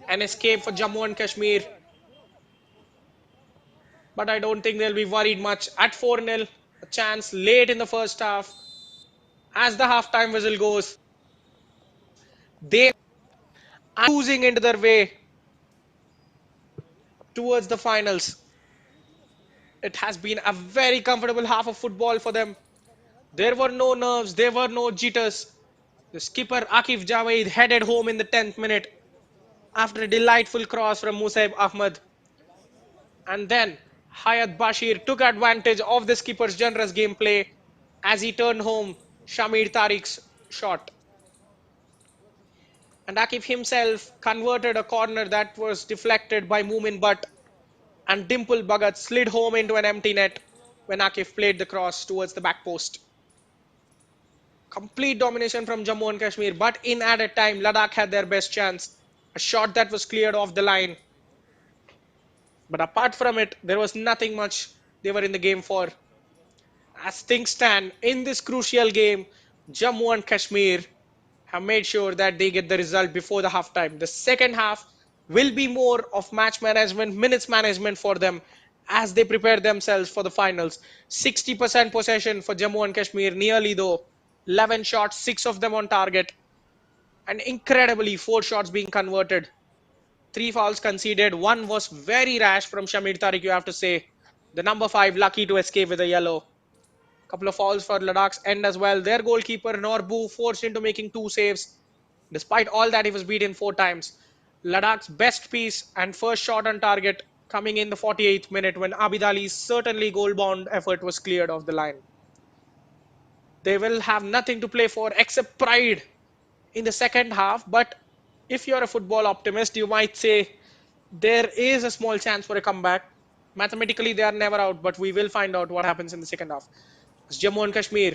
An escape for Jammu and Kashmir, but I don't think they'll be worried much. At 4-0, a chance late in the first half. As the halftime whistle goes, they are losing into their way towards the finals. It has been a very comfortable half of football for them. There were no nerves, there were no jitters. The skipper Akif Javeed headed home in the 10th minute after a delightful cross from Musaib Ahmed. And then Hayat Bashir took advantage of the skipper's generous gameplay as he turned home Shamir Tariq's shot. And Akif himself converted a corner that was deflected by Moomin Butt, and Dimple Bhagat slid home into an empty net when Akif played the cross towards the back post. Complete domination from Jammu and Kashmir, but in added time, Ladakh had their best chance. A shot that was cleared off the line. But apart from it, there was nothing much they were in the game for. As things stand in this crucial game, Jammu and Kashmir have made sure that they get the result before the halftime. The second half will be more of match management, minutes management for them as they prepare themselves for the finals. 60% possession for Jammu and Kashmir, nearly though. 11 shots, 6 of them on target. And incredibly, 4 shots being converted. 3 fouls conceded. One was very rash from Shamir Tariq, you have to say. The number 5 lucky to escape with a yellow. Couple of fouls for Ladakh's end as well. Their goalkeeper Norbu forced into making 2 saves. Despite all that, he was beaten 4 times. Ladakh's best piece and first shot on target coming in the 48th minute when Abid Ali's certainly goal-bound effort was cleared off the line. They will have nothing to play for except pride in the second half. But if you're a football optimist, you might say there is a small chance for a comeback. Mathematically, they are never out, but we will find out what happens in the second half. As Jammu and Kashmir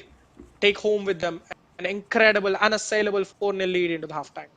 take home with them an incredible, unassailable 4-0 lead into the halftime.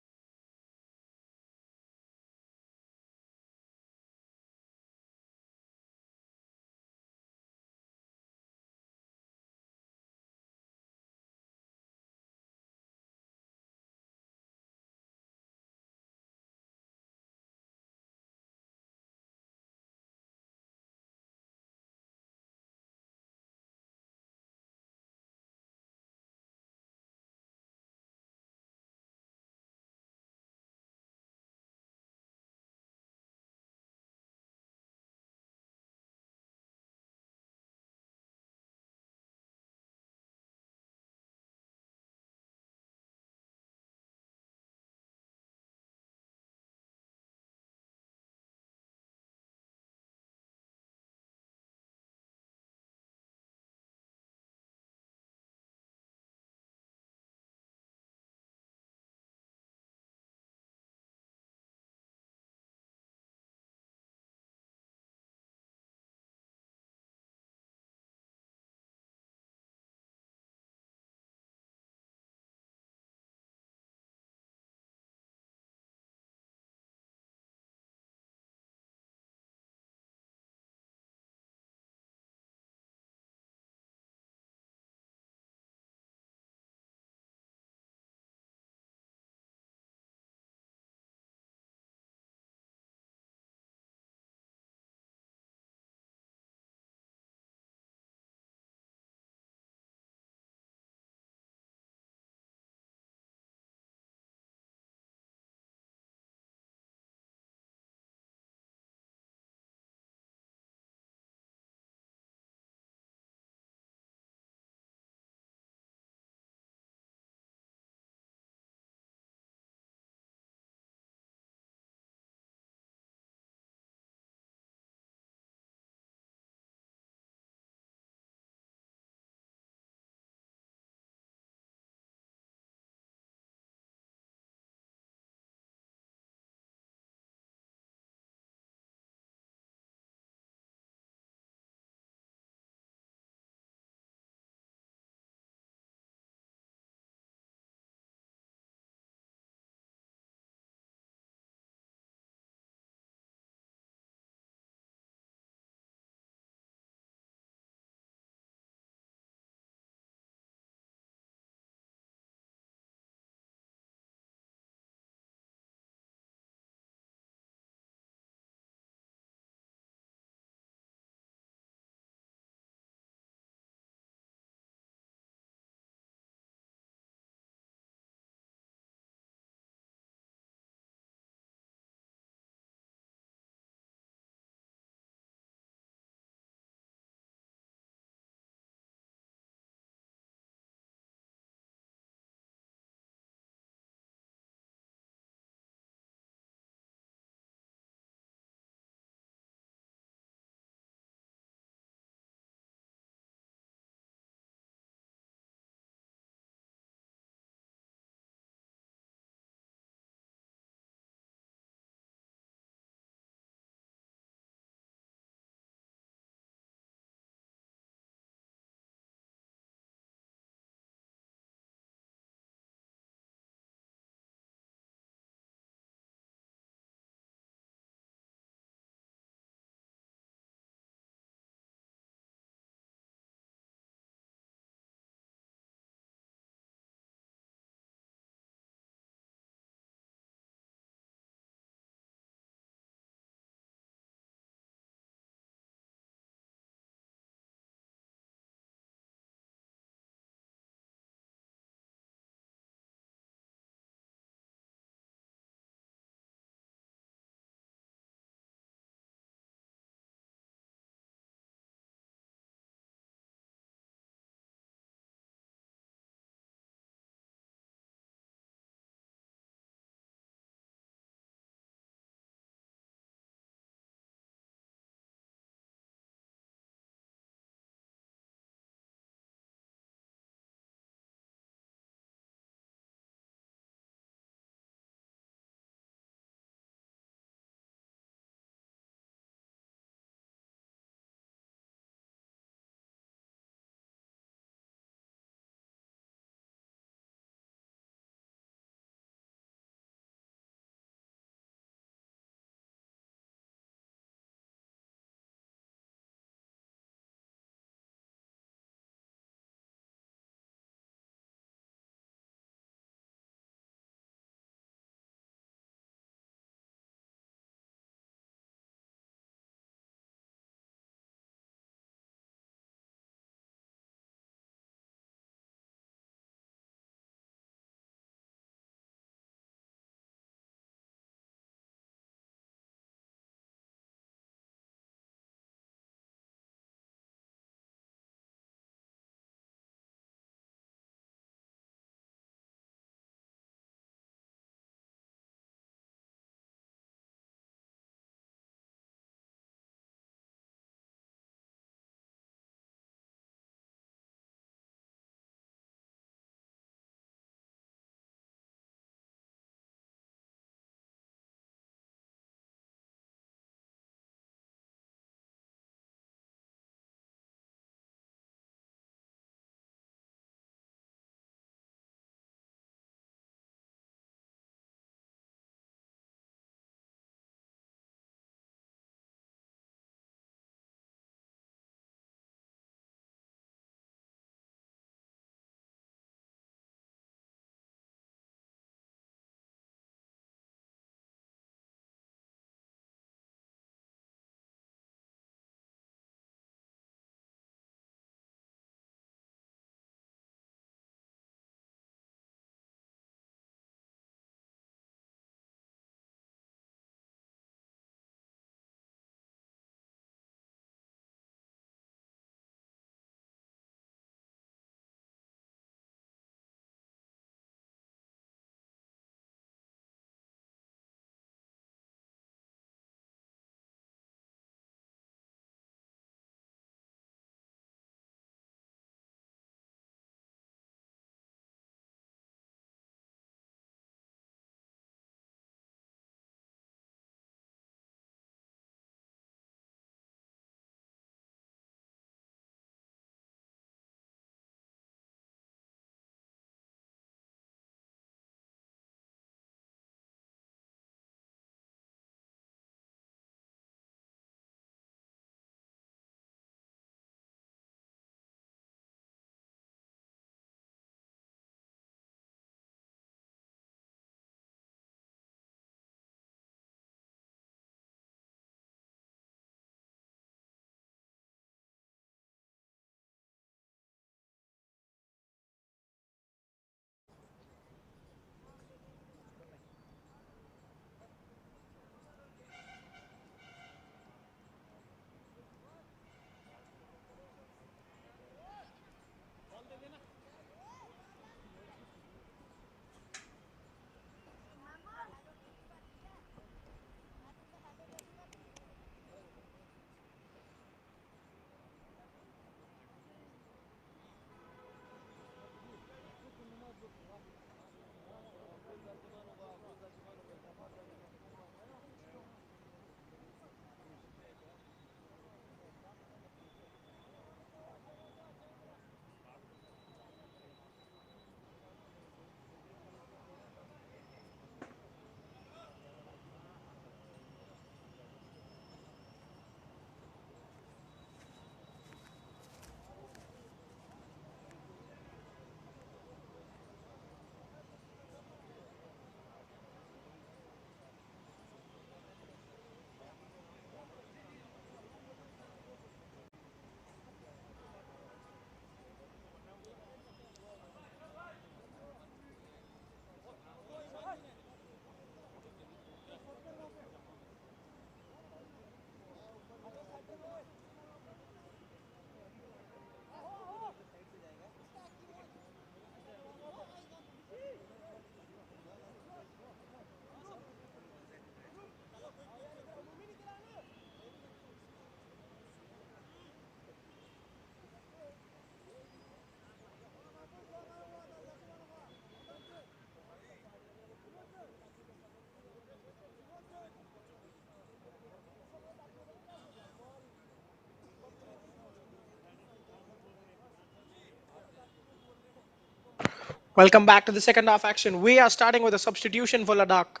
Welcome back to the second half action. We are starting with a substitution for Ladakh.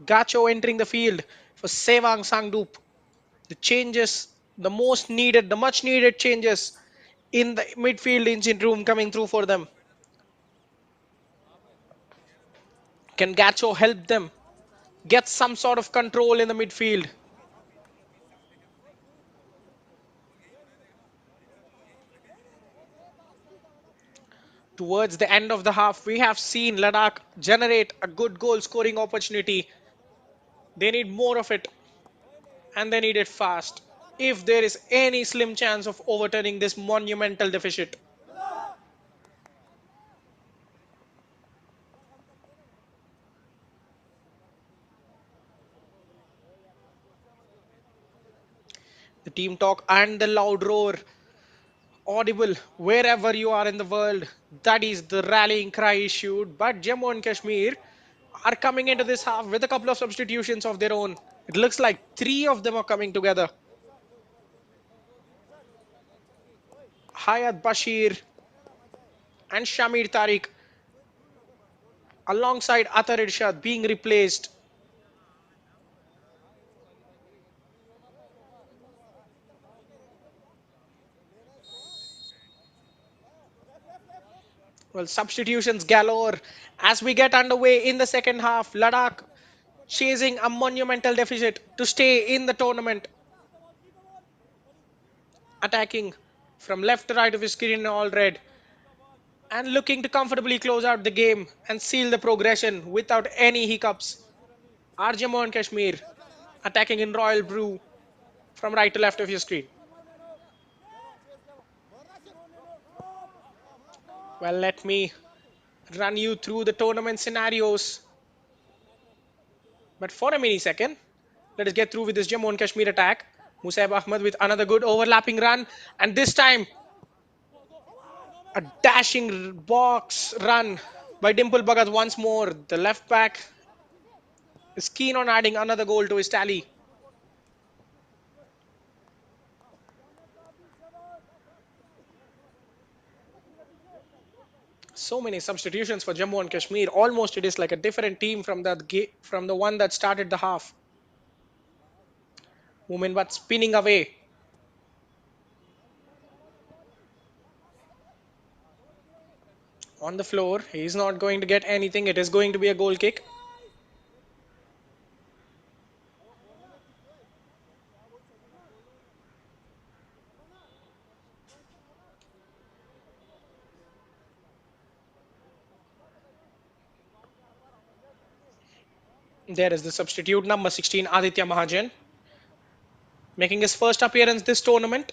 Gacho entering the field for Sevang Sangdup. The changes, the most needed, the much needed changes in the midfield engine room coming through for them. Can Gacho help them get some sort of control in the midfield? Towards the end of the half, we have seen Ladakh generate a good goal scoring opportunity. They need more of it and they need it fast. If there is any slim chance of overturning this monumental deficit, the team talk and the loud roar audible wherever you are in the world. That is the rallying cry issued. But Jammu and Kashmir are coming into this half with a couple of substitutions of their own. It looks like three of them are coming together. Hayat Bashir and Shamir Tariq alongside Atar Irshad being replaced. Well, substitutions galore as we get underway in the second half. Ladakh chasing a monumental deficit to stay in the tournament, attacking from left to right of his screen in all red and looking to comfortably close out the game and seal the progression without any hiccups. Are Jammu and Kashmir attacking in royal brew from right to left of your screen. Well, let me run you through the tournament scenarios. But for a mini second, let us get through with this Jammu and Kashmir attack. Musaib Ahmed with another good overlapping run, and this time a dashing box run by Dimple Bhagat once more. The left back is keen on adding another goal to his tally. So many substitutions for Jammu and Kashmir. Almost it is like a different team from from the one that started the half. Women but spinning away on the floor. He's not going to get anything. It is going to be a goal kick. There is the substitute number 16, Aditya Mahajan, making his first appearance this tournament.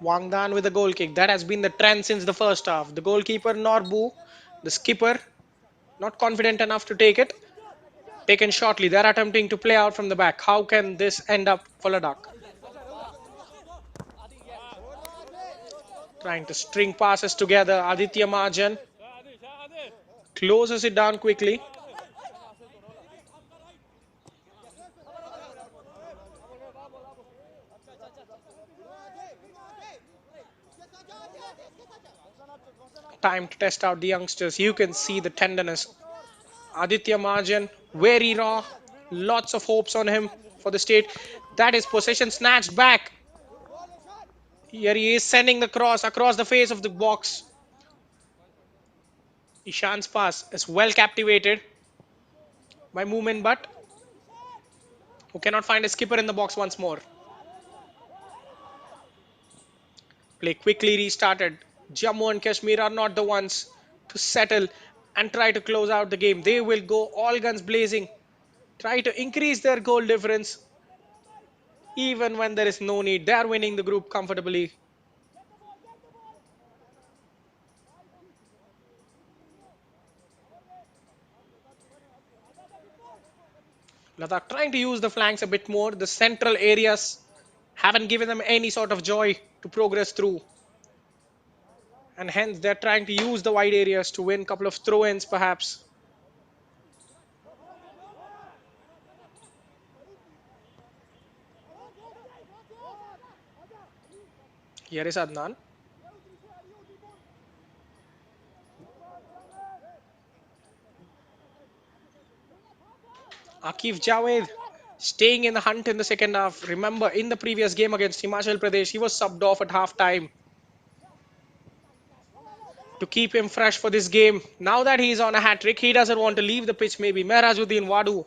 Wangdan with a goal kick. That has been the trend since the first half. The goalkeeper, Norbu, the skipper, not confident enough to take it. Taken shortly. They're attempting to play out from the back. How can this end up for Ladakh? Trying to string passes together. Aditya Mahajan closes it down quickly. Time to test out the youngsters. You can see the tenderness. Aditya Mahajan, very raw. Lots of hopes on him for the state. That is possession snatched back. Here he is sending the cross across the face of the box. Ishan's pass is well captivated by movement, but who cannot find a skipper in the box once more. Play quickly restarted. Jammu and Kashmir are not the ones to settle and try to close out the game. They will go all guns blazing, try to increase their goal difference even when there is no need. They are winning the group comfortably. Ladakh trying to use the flanks a bit more. The central areas haven't given them any sort of joy to progress through. And hence they're trying to use the wide areas to win a couple of throw-ins perhaps. Here is Adnan. Akif Javed staying in the hunt in the second half. Remember, in the previous game against Himachal Pradesh, he was subbed off at half time to keep him fresh for this game. Now that he's on a hat trick, he doesn't want to leave the pitch. Maybe Mehrajuddin Wadu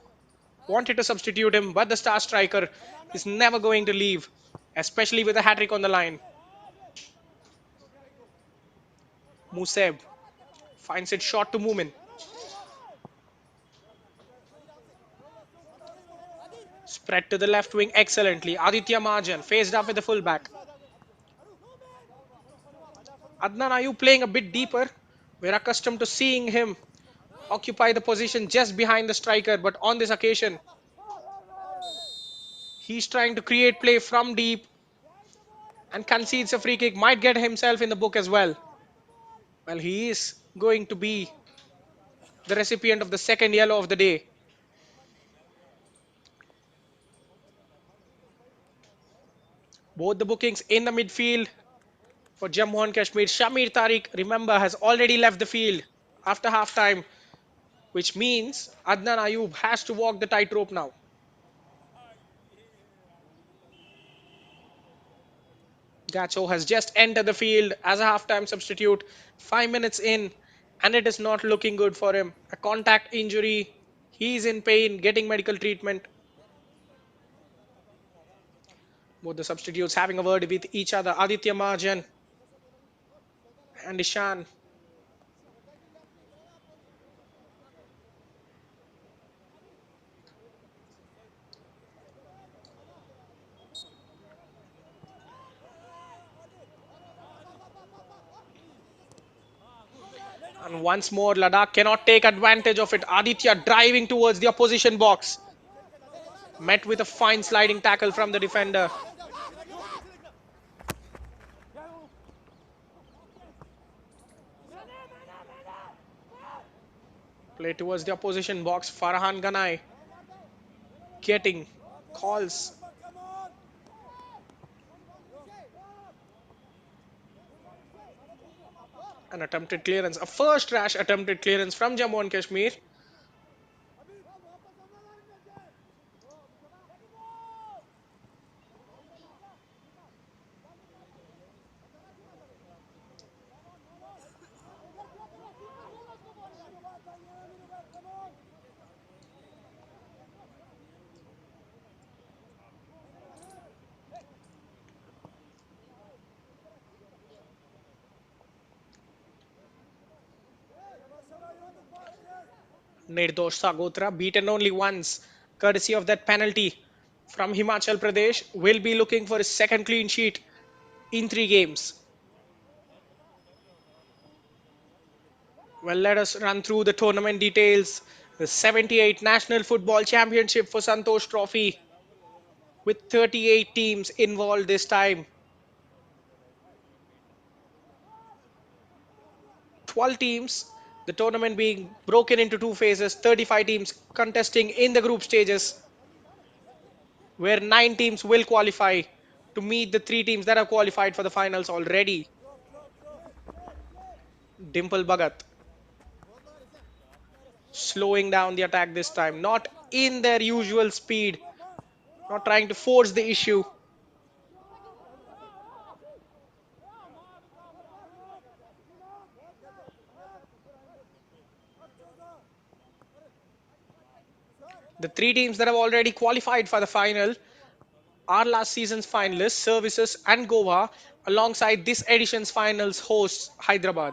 wanted to substitute him, but the star striker is never going to leave, especially with a hat trick on the line. Museb finds it short to Moomin. Spread to the left wing excellently. Aditya Majan faced up with the fullback. Adnan Ayub playing a bit deeper. We're accustomed to seeing him occupy the position just behind the striker, but on this occasion, he's trying to create play from deep and concedes a free kick. Might get himself in the book as well. Well, he is going to be the recipient of the second yellow of the day. Both the bookings in the midfield for Jammu and Kashmir. Shamir Tariq, remember, has already left the field after half time, which means Adnan Ayub has to walk the tightrope now. Gacho has just entered the field as a halftime substitute, 5 minutes in, and it is not looking good for him. A contact injury, he's in pain, getting medical treatment. Both the substitutes having a word with each other. Aditya Majan and Ishan. And once more, Ladakh cannot take advantage of it. Aditya driving towards the opposition box. Met with a fine sliding tackle from the defender. Play towards the opposition box. Farhan Ganai getting calls. An attempted clearance. A first rash attempted clearance from Jammu and Kashmir. Nirdosh Sagotra beaten only once, courtesy of that penalty from Himachal Pradesh, will be looking for his second clean sheet in 3 games. Well, let us run through the tournament details. The 78 National Football Championship for Santosh Trophy with 38 teams involved this time. 12 teams, the tournament being broken into two phases, 35 teams contesting in the group stages, where 9 teams will qualify to meet the 3 teams that have qualified for the finals already. Dimple Bhagat slowing down the attack this time, not in their usual speed, not trying to force the issue. The 3 teams that have already qualified for the final are last season's finalists, Services and Goa, alongside this edition's finals hosts, Hyderabad.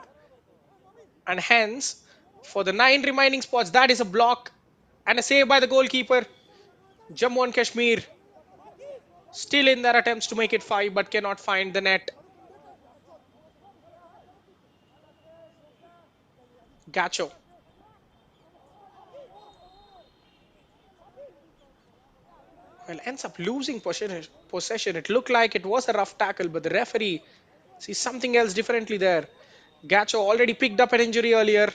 And hence, for the 9 remaining spots, that is a block and a save by the goalkeeper. Jammu and Kashmir still in their attempts to make it 5 but cannot find the net. Gacho. Well, ends up losing possession. It looked like it was a rough tackle, but the referee sees something else differently there. Gacho already picked up an injury earlier,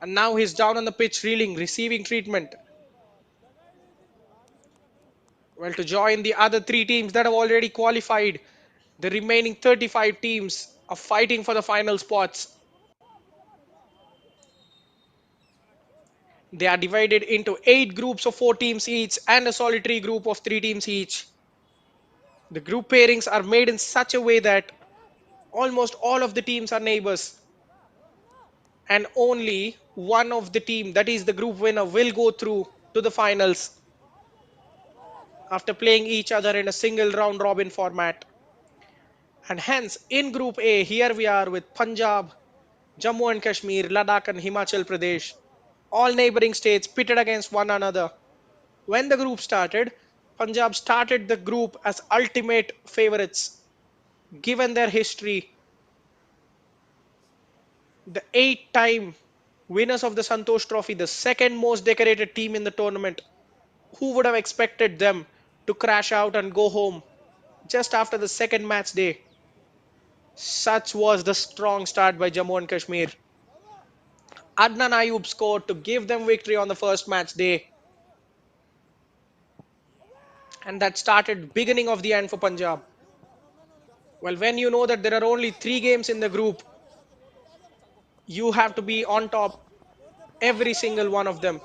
and now he's down on the pitch reeling, receiving treatment. Well, to join the other 3 teams that have already qualified, The remaining 35 teams are fighting for the final spots. They are divided into 8 groups of 4 teams each and a solitary group of 3 teams each. The group pairings are made in such a way that almost all of the teams are neighbors, and only one of the team, that is the group winner, will go through to the finals after playing each other in a single round robin format. And hence, in Group A, here we are with Punjab, Jammu and Kashmir, Ladakh, and Himachal Pradesh, all neighboring states pitted against one another. When the group started, Punjab started the group as ultimate favorites. Given their history, the 8-time winners of the Santosh Trophy, the second most decorated team in the tournament, who would have expected them to crash out and go home just after the second match day? Such was the strong start by Jammu and Kashmir. Adnan Ayub scored to give them victory on the first match day, and that started beginning of the end for Punjab. Well, when you know that there are only 3 games in the group, you have to be on top every single one of them.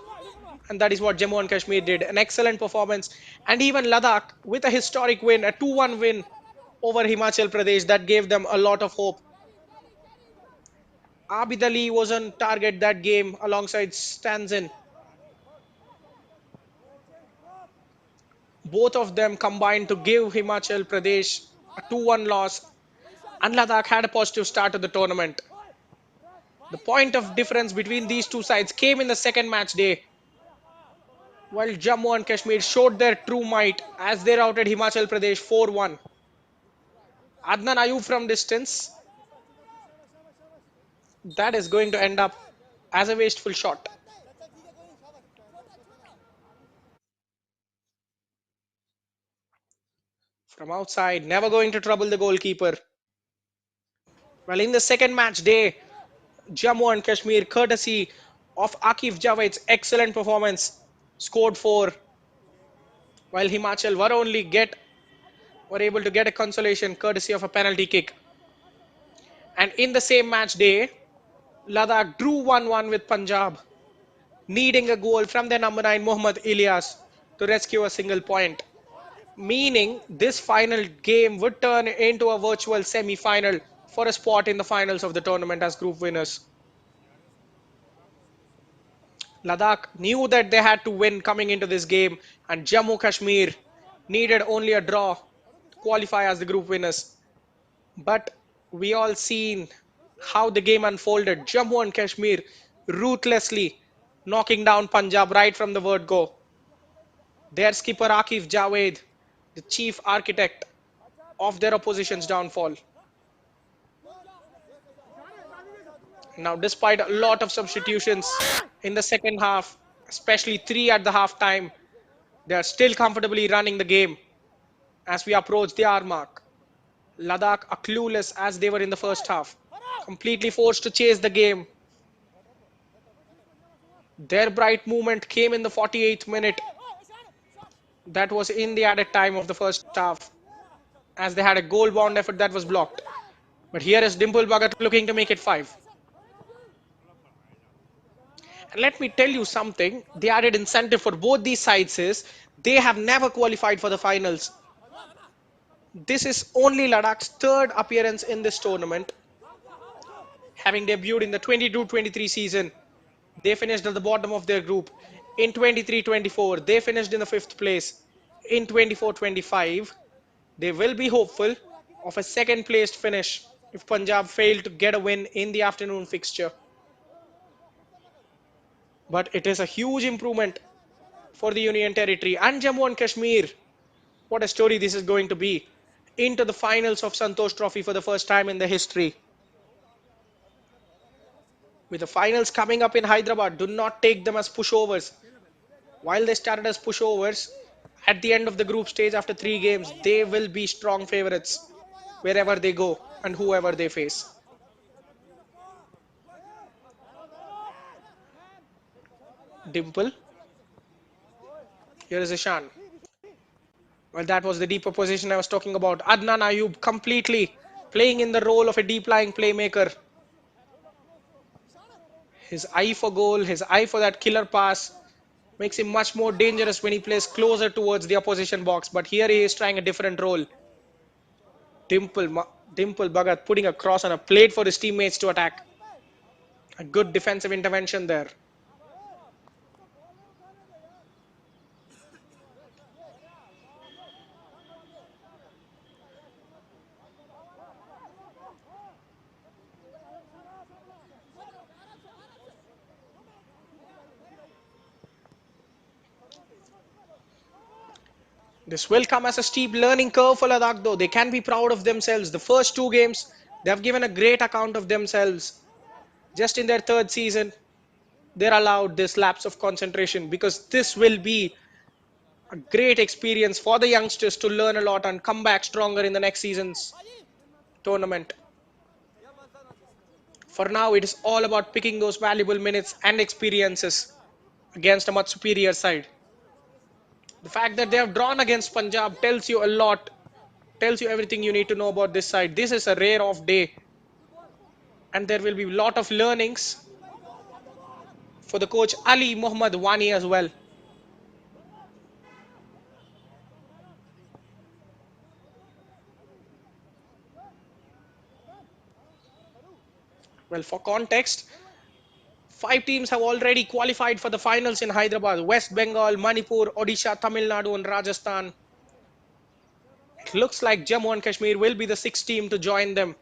And that is what Jammu and Kashmir did. An excellent performance. And even Ladakh with a historic win, a 2-1 win over Himachal Pradesh, that gave them a lot of hope. Abid Ali was on target that game alongside Stanzin. Both of them combined to give Himachal Pradesh a 2-1 loss, and Ladakh had a positive start to the tournament. The point of difference between these two sides came in the second match day, while Jammu and Kashmir showed their true might as they routed Himachal Pradesh 4-1. Adnan Ayub from distance, that is going to end up as a wasteful shot. From outside, never going to trouble the goalkeeper. Well, in the second match day, Jammu and Kashmir, courtesy of Akif Javed's excellent performance, scored 4, while Himachal were able to get a consolation courtesy of a penalty kick. And in the same match day, Ladakh drew 1-1 with Punjab, needing a goal from their number 9 Mohammad Ilyas to rescue a single point, meaning this final game would turn into a virtual semi-final for a spot in the finals of the tournament as group winners. Ladakh knew that they had to win coming into this game, and Jammu Kashmir needed only a draw to qualify as the group winners. But we all seen how the game unfolded. Jammu and Kashmir ruthlessly knocking down Punjab right from the word go. Their skipper Akif Javed, the chief architect of their opposition's downfall. Now, despite a lot of substitutions in the second half, especially 3 at the half time, they are still comfortably running the game as we approach the hour mark. Ladakh are clueless as they were in the first half, completely forced to chase the game. Their bright movement came in the 48th minute. That was in the added time of the first half, as they had a goal bound effort that was blocked. But here is Dimple Bhagat looking to make it 5. And let me tell you something, the added incentive for both these sides is they have never qualified for the finals. This is only Ladakh's third appearance in this tournament, having debuted in the 22-23 season. They finished at the bottom of their group. In 23-24, they finished in the 5th place. In 24-25, they will be hopeful of a second placed finish if Punjab failed to get a win in the afternoon fixture. But it is a huge improvement for the Union Territory and Jammu and Kashmir. What a story this is going to be. Into the finals of Santosh Trophy for the first time in their history. With the finals coming up in Hyderabad, do not take them as pushovers. While they started as pushovers, at the end of the group stage after 3 games, they will be strong favorites wherever they go and whoever they face. Dimple, here is Ishan. Well, that was the deeper position I was talking about. Adnan Ayub completely playing in the role of a deep lying playmaker. His eye for goal, his eye for that killer pass makes him much more dangerous when he plays closer towards the opposition box. But here he is trying a different role. Dimple Bhagat putting a cross on a plate for his teammates to attack. A good defensive intervention there. This will come as a steep learning curve for Ladakh, though. They can be proud of themselves. The first two games, they have given a great account of themselves. Just in their third season, they're allowed this lapse of concentration because this will be a great experience for the youngsters to learn a lot and come back stronger in the next season's tournament. For now, it is all about picking those valuable minutes and experiences against a much superior side. The fact that they have drawn against Punjab tells you a lot, tells you everything you need to know about this side. This is a rare off day, and there will be a lot of learnings for the coach Ali Muhammad Wani as well. Well, for context, five teams have already qualified for the finals in Hyderabad: West Bengal, Manipur, Odisha, Tamil Nadu, and Rajasthan. It looks like Jammu and Kashmir will be the sixth team to join them.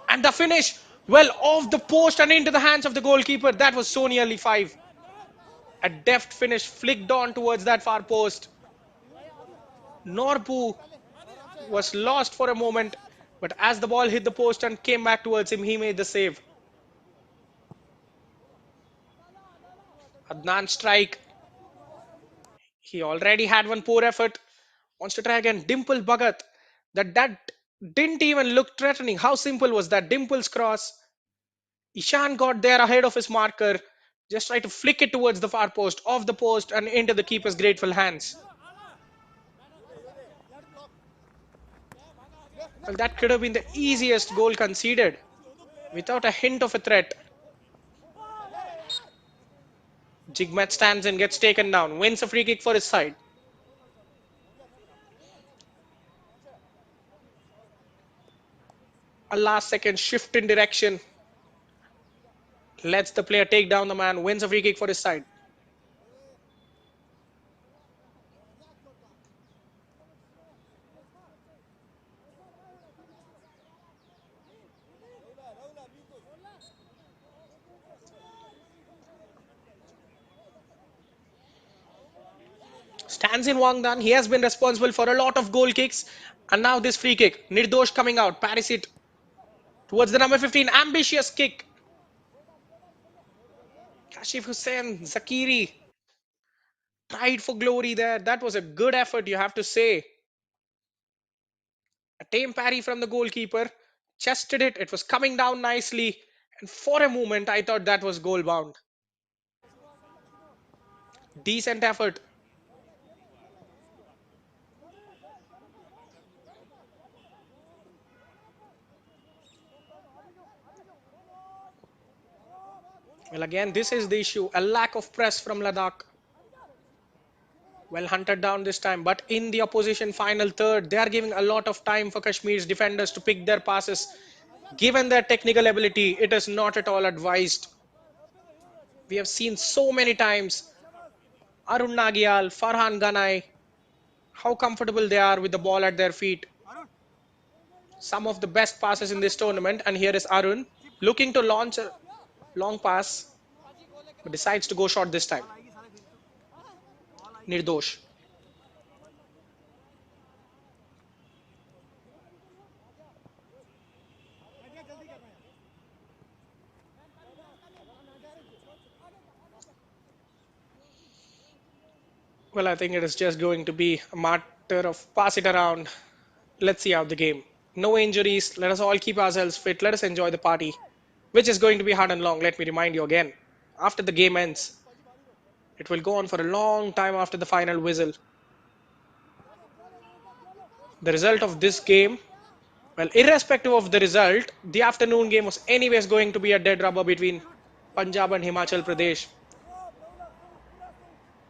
And the finish, well, off the post and into the hands of the goalkeeper. That was so nearly five. A deft finish flicked on towards that far post. Norbu was lost for a moment, but as the ball hit the post and came back towards him, he made the save. Adnan strike. He already had one poor effort. Wants to try again. Dimple Bhagat. That didn't even look threatening. How simple was that? Dimple's cross. Ishan got there ahead of his marker. Just try to flick it towards the far post, off the post, and into the keeper's grateful hands. Well, that could have been the easiest goal conceded without a hint of a threat. Jigmet stands in, gets taken down, wins a free kick for his side. A last second shift in direction lets the player take down the man, wins a free kick for his side. Stands in Wangdan. He has been responsible for a lot of goal kicks. And now this free kick. Nirdosh coming out. Paris it towards the number 15. Ambitious kick. Kashif Hussain, Zakiri tried for glory there. That was a good effort, you have to say. A tame parry from the goalkeeper. Chested it. It was coming down nicely. And for a moment, I thought that was goal bound. Decent effort. Well, again, this is the issue. A lack of press from Ladakh. Well hunted down this time, but in the opposition final third, they are giving a lot of time for Kashmir's defenders to pick their passes. Given their technical ability, it is not at all advised. We have seen so many times Arun Nagyal, Farhan Ganai, how comfortable they are with the ball at their feet. Some of the best passes in this tournament, and here is Arun looking to launch a long pass, but decides to go short this time. Nirdosh. Well, I think it is just going to be a matter of pass it around. Let's see out the game. No injuries. Let us all keep ourselves fit. Let us enjoy the party, which is going to be hard and long. Let me remind you again. After the game ends, it will go on for a long time after the final whistle. The result of this game, well, irrespective of the result, the afternoon game was anyways going to be a dead rubber between Punjab and Himachal Pradesh.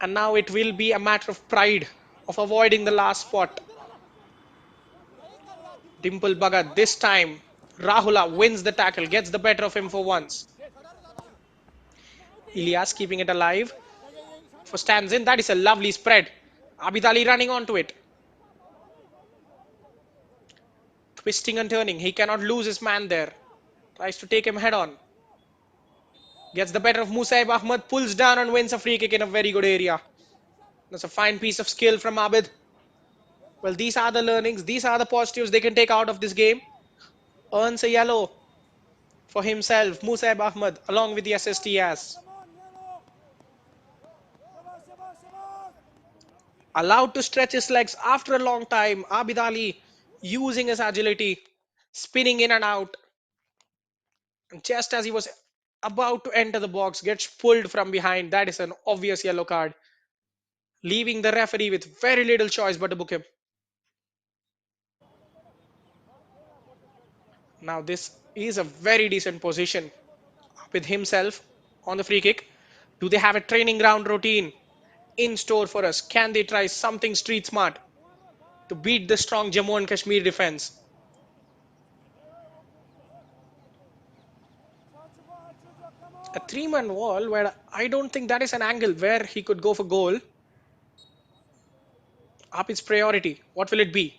And now it will be a matter of pride of avoiding the last spot. Dimple Bhagat this time. Rahula wins the tackle, gets the better of him for once. Ilyas keeping it alive for stands in. That is a lovely spread. Abid Ali running onto it. Twisting and turning. He cannot lose his man there. Tries to take him head on. Gets the better of Musaib Ahmed. Pulls down and wins a free kick in a very good area. That's a fine piece of skill from Abid. Well, these are the learnings. These are the positives they can take out of this game. Earns a yellow for himself. Musaib Ahmed along with the assist he has. Allowed to stretch his legs after a long time. Abid Ali using his agility. Spinning in and out. And just as he was about to enter the box, gets pulled from behind. That is an obvious yellow card, leaving the referee with very little choice but to book him. Now this is a very decent position with himself on the free kick. Do they have a training ground routine in store for us? Can they try something street smart to beat the strong Jammu and Kashmir defense? A three-man wall where I don't think that is an angle where he could go for goal. Up his priority. What will it be?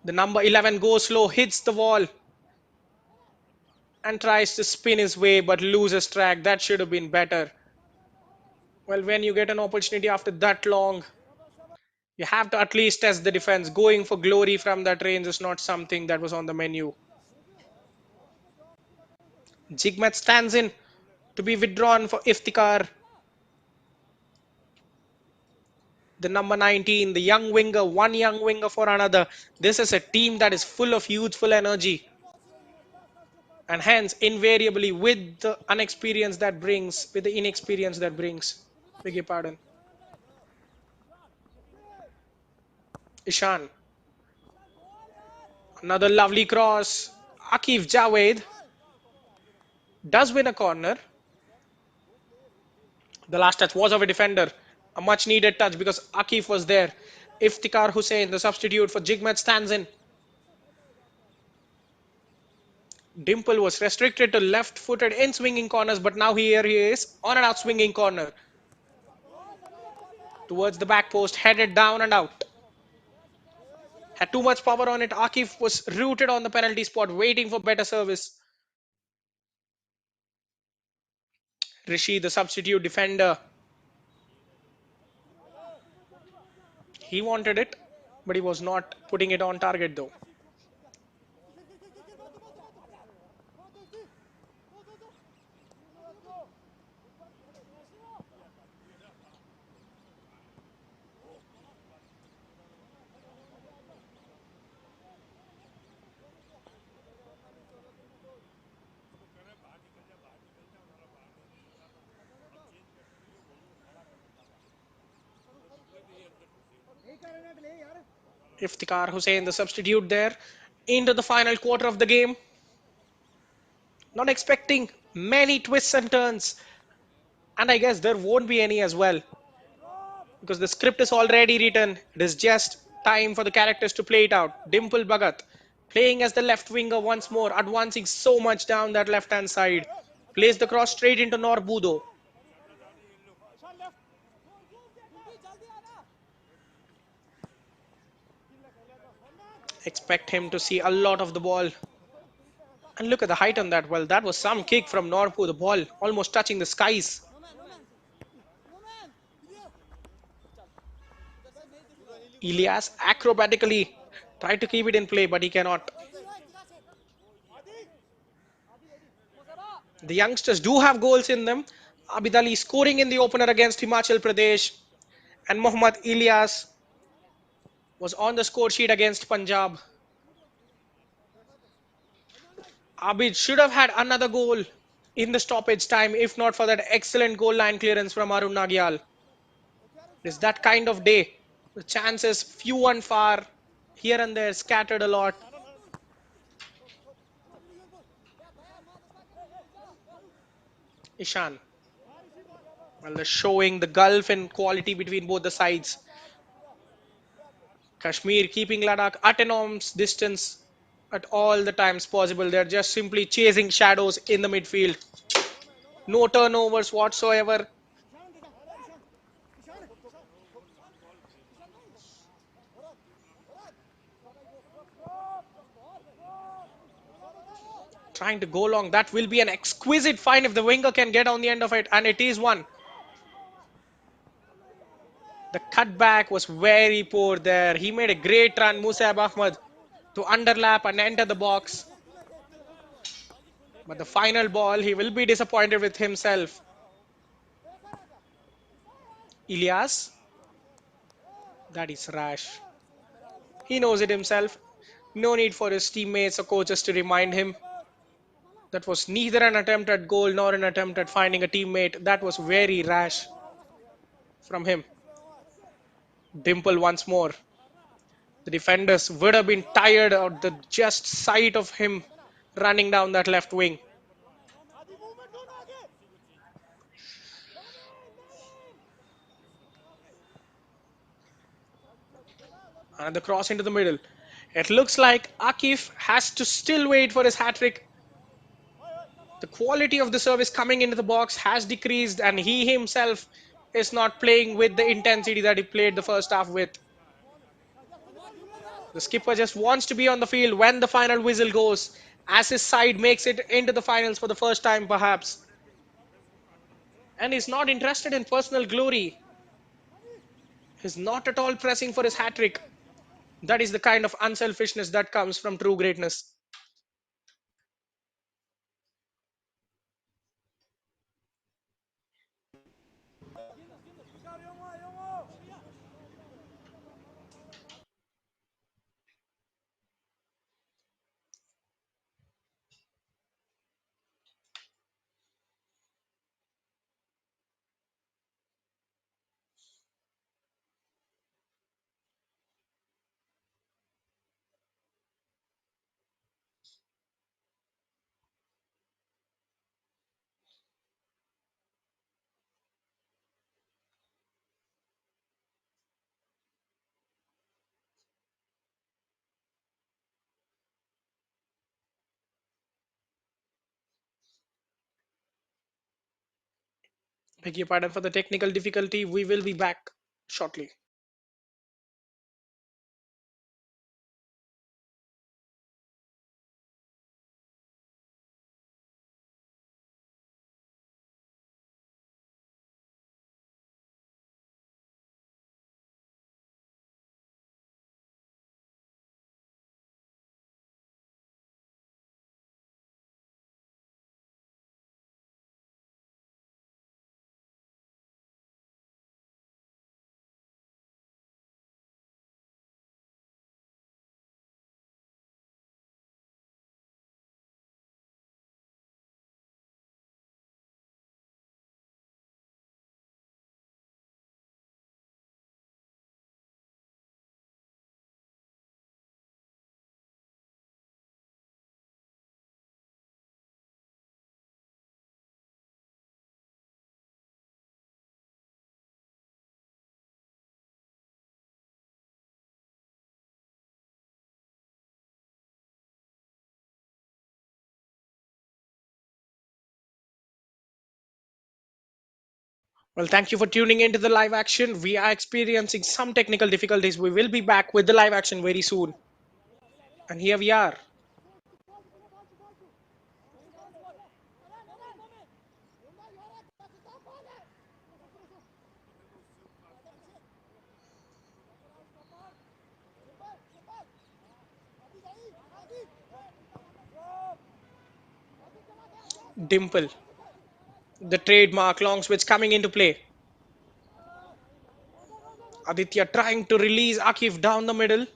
The number 11 goes slow, hits the wall, and tries to spin his way but loses track. That should have been better. Well, when you get an opportunity after that long, you have to at least test the defense. Going for glory from that range is not something that was on the menu. Jigmet stands in to be withdrawn for Iftikhar. The number 19, the young winger, one young winger for another. This is a team that is full of youthful energy. And hence, invariably, with the inexperience that brings, beg your pardon, Ishan. Another lovely cross. Akif Javed does win a corner. The last touch was of a defender. A much needed touch because Akif was there. Iftikhar Hussain, the substitute for Jigmet, stands in. Dimple was restricted to left-footed in swinging corners, but now here he is on and out swinging corner. Towards the back post, headed down and out. Had too much power on it. Akif was rooted on the penalty spot, waiting for better service. Rishi, the substitute defender. He wanted it, but he was not putting it on target though. Iftikhar Hussain, the substitute there, into the final quarter of the game. Not expecting many twists and turns, and I guess there won't be any as well because the script is already written. It is just time for the characters to play it out. Dimple Bhagat playing as the left winger once more, advancing so much down that left hand side. Plays the cross straight into Norbudo. Expect him to see a lot of the ball. And look at the height on that. Well, that was some kick from Norbu. The ball almost touching the skies. Ilyas acrobatically tried to keep it in play, but he cannot. The youngsters do have goals in them. Abid Ali scoring in the opener against Himachal Pradesh. And Mohammad Ilyas was on the score sheet against Punjab. Abid should have had another goal in the stoppage time if not for that excellent goal line clearance from Arun Nagyal. It's that kind of day. The chances few and far. here and there, scattered a lot. Ishan. Well, they're showing the gulf in quality between both the sides. Kashmir keeping Ladakh at an arm's distance at all the times possible. They're just simply chasing shadows in the midfield. No turnovers whatsoever. Trying to go long. That will be an exquisite find if the winger can get on the end of it, and it is one. The cutback was very poor there. He made a great run, Musab Ahmad, to underlap and enter the box. But the final ball, he will be disappointed with himself. Ilyas, that is rash. He knows it himself. No need for his teammates or coaches to remind him. That was neither an attempt at goal nor an attempt at finding a teammate. That was very rash from him. Dimple once more. The defenders would have been tired of the just sight of him running down that left wing. Another cross into the middle. It looks like Akif has to still wait for his hat trick. The quality of the service coming into the box has decreased, and he himself is not playing with the intensity that he played the first half with. The skipper just wants to be on the field when the final whistle goes, as his side makes it into the finals for the first time, perhaps. And he's not interested in personal glory. He's not at all pressing for his hat trick. That is the kind of unselfishness that comes from true greatness. Beg your pardon for the technical difficulty. We will be back shortly. Well, thank you for tuning into the live action. We are experiencing some technical difficulties. We will be back with the live action very soon. And here we are. Dimple, the trademark long switch coming into play. Aditya trying to release Akif down the middle.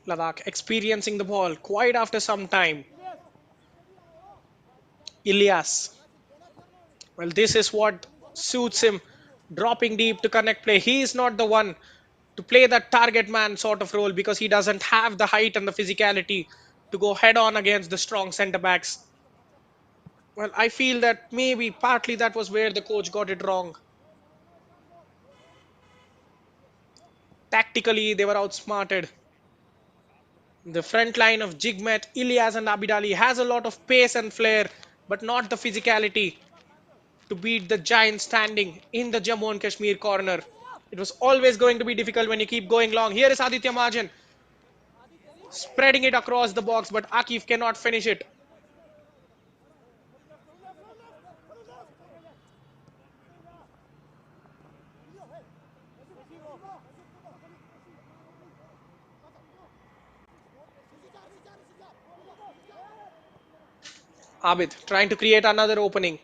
Ladakh experiencing the ball quite after some time. Ilyas. Well, this is what suits him, dropping deep to connect play. He is not the one to play that target man sort of role because he doesn't have the height and the physicality to go head on against the strong centre backs. Well, I feel that maybe partly that was where the coach got it wrong. Tactically, they were outsmarted. The front line of Jigmet, Ilyas, and Abidali has a lot of pace and flair, but not the physicality to beat the giant standing in the Jammu and Kashmir corner. It was always going to be difficult when you keep going long. Here is Aditya Majan spreading it across the box, but Akif cannot finish it. Abid trying to create another opening.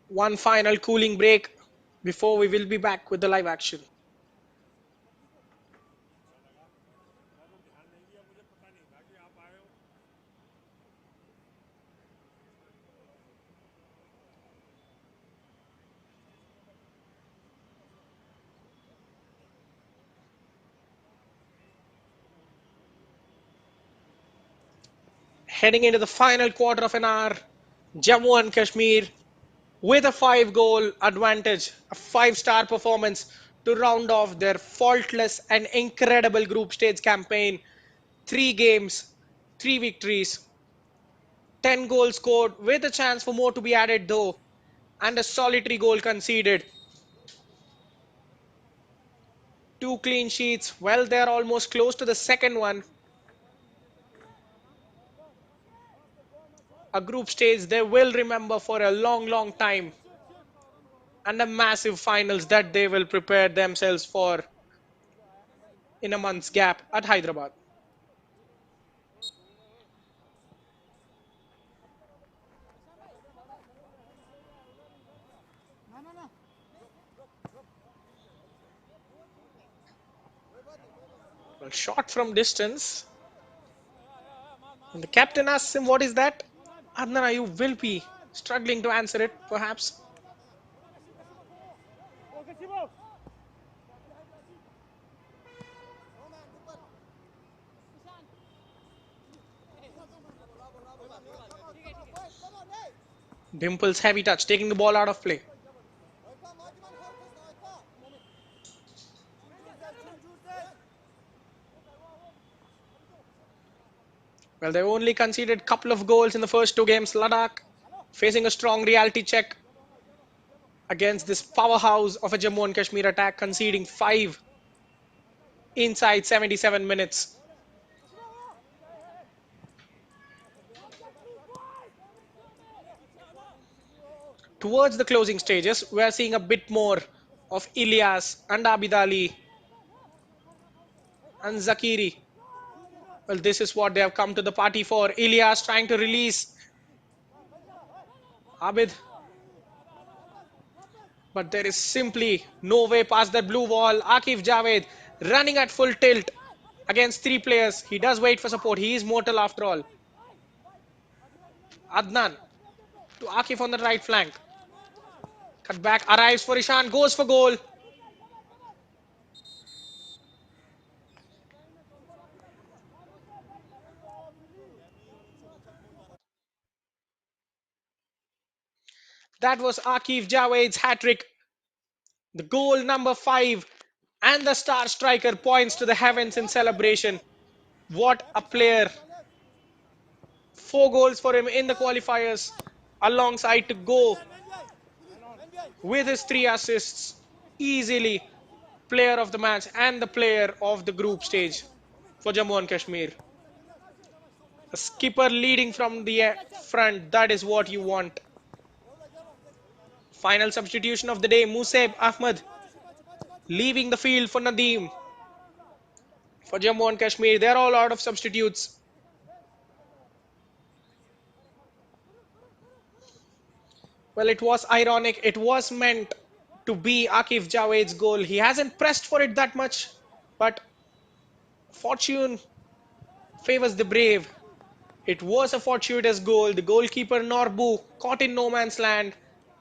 One final cooling break before we will be back with the live action. Heading into the final quarter of an hour, Jammu and Kashmir with a 5 goal advantage, a 5-star performance to round off their faultless and incredible group stage campaign. 3 games, 3 victories, 10 goals scored with a chance for more to be added though, and a solitary goal conceded. 2 clean sheets. Well, they're almost close to the second one. A group stage they will remember for a long, long time, and a massive finals that they will prepare themselves for in a month's gap at Hyderabad. Well, shot from distance. And the captain asks him, "What is that?" Adnana, you will be struggling to answer it, perhaps. Dimple's heavy touch, taking the ball out of play. Well, they only conceded a couple of goals in the first 2 games. Ladakh facing a strong reality check against this powerhouse of a Jammu and Kashmir attack, conceding 5 inside 77 minutes. Towards the closing stages, we are seeing a bit more of Ilyas and Abidali and Zakiri. Well, this is what they have come to the party for. Ilyas trying to release Abid, but there is simply no way past that blue wall. Akif Javed running at full tilt against 3 players. He does wait for support. He is mortal after all. Adnan to Akif on the right flank. Cut back, arrives for Ishan, goes for goal. That was Akif Javed's hat trick. The goal number 5, and the star striker points to the heavens in celebration. What a player. 4 goals for him in the qualifiers. alongside to go with his 3 assists. Easily player of the match and the player of the group stage for Jammu and Kashmir. A skipper leading from the front, that is what you want. Final substitution of the day, Musab Ahmed leaving the field for Nadeem. For Jammu and Kashmir, they're all out of substitutes. Well, it was ironic. It was meant to be Akif Javed's goal. He hasn't pressed for it that much, but fortune favors the brave. It was a fortuitous goal. The goalkeeper Norbu caught in no man's land.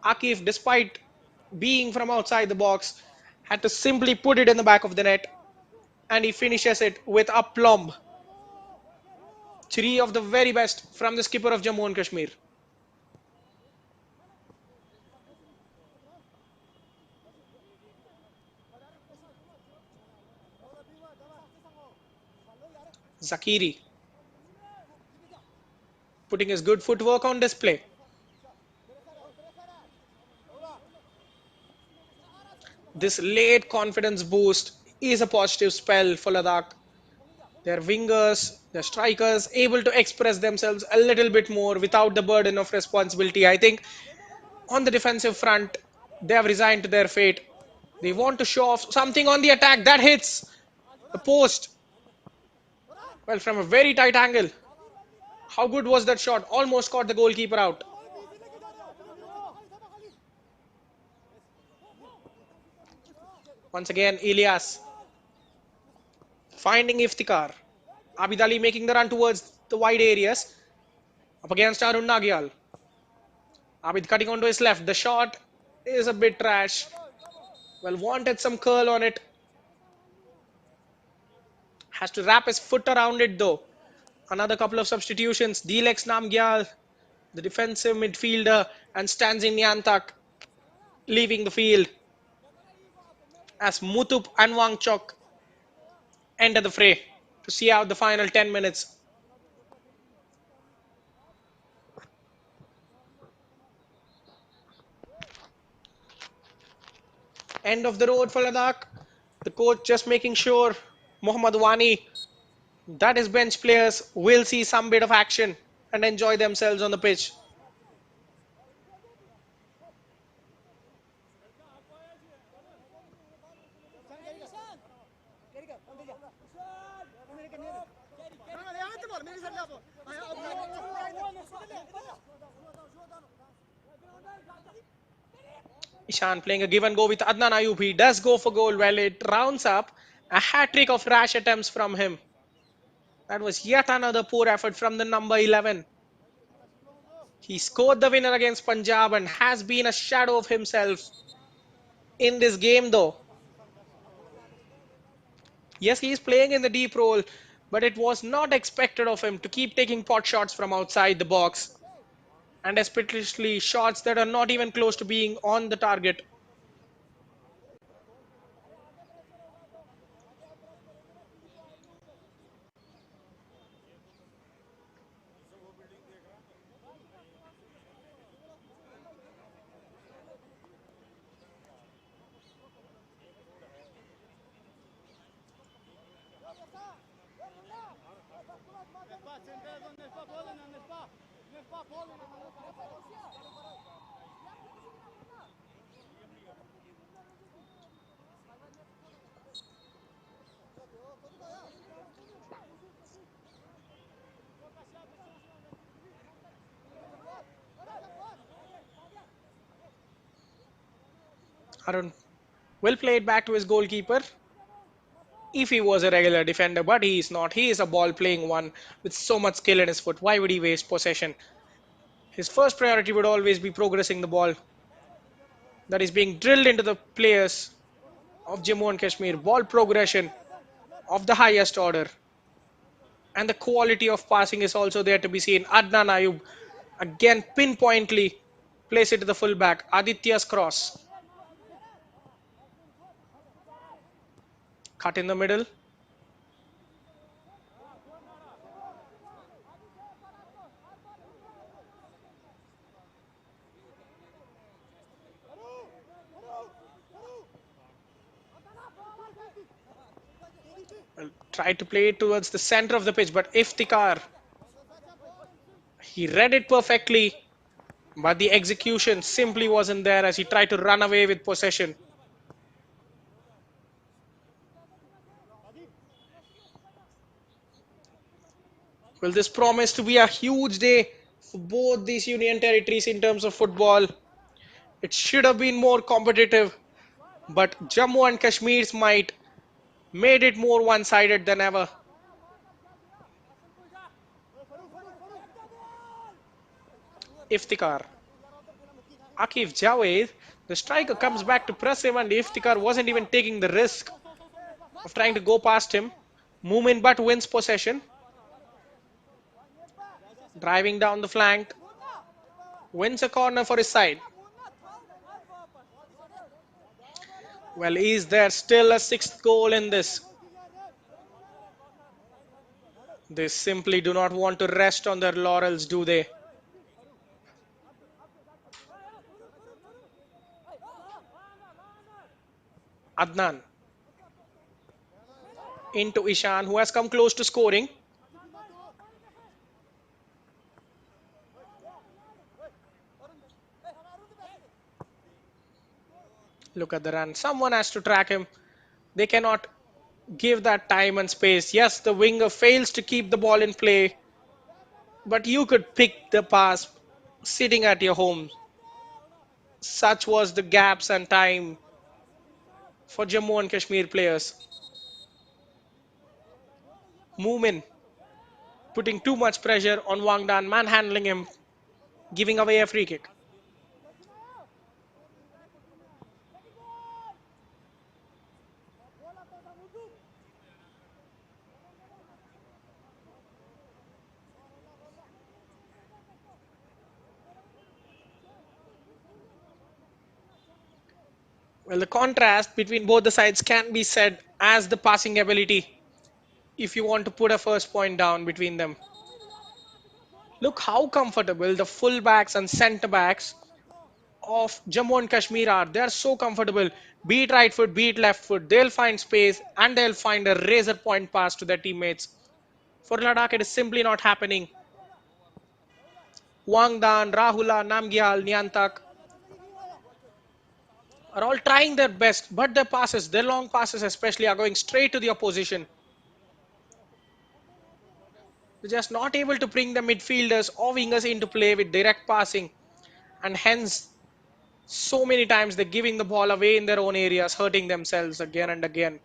Akif, despite being from outside the box, had to simply put it in the back of the net, and he finishes it with aplomb. Three of the very best from the skipper of Jammu and Kashmir. Zakiri putting his good footwork on display. This late confidence boost is a positive spell for Ladakh. Their wingers, their strikers, able to express themselves a little bit more without the burden of responsibility. I think on the defensive front, they have resigned to their fate. They want to show off something on the attack that hits the post. Well, from a very tight angle. How good was that shot? Almost caught the goalkeeper out. Once again, Ilyas finding Iftikhar. Abid Ali making the run towards the wide areas. Up against Arun Nagyal. Abid cutting onto his left. The shot is a bit trash. Well, wanted some curl on it. Has to wrap his foot around it though. Another couple of substitutions. Dilex Namgyal, the defensive midfielder, and Stanzin Yantak leaving the field as Mutup and Wangchok enter the fray to see out the final 10 minutes. End of the road for Ladakh. The coach just making sure Mohammad Wani that his bench players will see some bit of action and enjoy themselves on the pitch. Ishan playing a give and go with Adnan Ayub. He does go for goal. Well, it rounds up a hat trick of rash attempts from him. That was yet another poor effort from the number 11. He scored the winner against Punjab and has been a shadow of himself in this game though. Yes, he is playing in the deep role, but it was not expected of him to keep taking pot shots from outside the box, and especially shots that are not even close to being on the target. Arun will play it back to his goalkeeper if he was a regular defender, but he is not. He is a ball playing one with so much skill in his foot. Why would he waste possession? His first priority would always be progressing the ball that is being drilled into the players of Jammu and Kashmir. Ball progression of the highest order. And the quality of passing is also there to be seen. Adnan Ayub again pinpointly place it to the fullback. Aditya's cross. Cut in the middle. Tried to play it towards the center of the pitch, but Iftikhar, he read it perfectly, but the execution simply wasn't there as he tried to run away with possession. Well, this promised to be a huge day for both these union territories in terms of football. It should have been more competitive, but Jammu and Kashmir's might made it more one-sided than ever. Iftikhar. Akif Javed, the striker comes back to press him, and Iftikhar wasn't even taking the risk of trying to go past him. Moomin but wins possession. Driving down the flank. Wins a corner for his side. Well, is there still a sixth goal in this? They simply do not want to rest on their laurels, do they? Adnan into Ishan, who has come close to scoring. Look at the run. Someone has to track him. They cannot give that time and space. Yes, the winger fails to keep the ball in play, but you could pick the pass sitting at your home. Such was the gaps and time for Jammu and Kashmir players. Moomin putting too much pressure on Wangdan, manhandling him, giving away a free kick. Well, the contrast between both the sides can be said as the passing ability if you want to put a first point down between them. Look how comfortable the fullbacks and centre backs of Jammu and Kashmir are. They are so comfortable. Be it right foot, be it left foot, they'll find space and they'll find a razor point pass to their teammates. For Ladakh, it is simply not happening. Wangdan, Rahula, Namgyal, Nyantak are all trying their best, but their passes, their long passes especially, are going straight to the opposition. They're just not able to bring the midfielders or wingers into play with direct passing, and hence so many times they're giving the ball away in their own areas, hurting themselves again and again.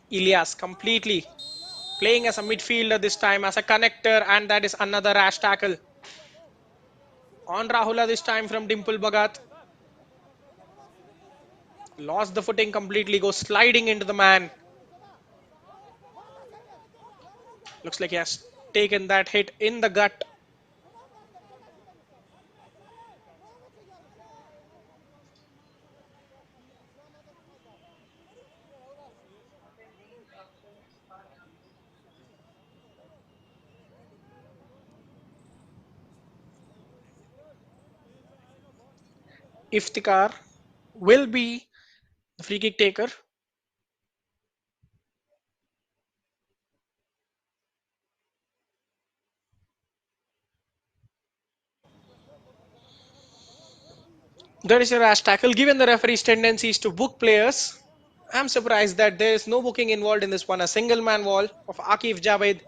Ilyas completely playing as a midfielder this time, as a connector, and that is another rash tackle on Rahula this time from Dimple Bhagat. Lost the footing completely, goes sliding into the man. Looks like he has taken that hit in the gut. Iftikhar will be the free kick taker. There is a rash tackle. Given the referee's tendencies to book players, I'm surprised that there is no booking involved in this one. A single man wall of Akif Javed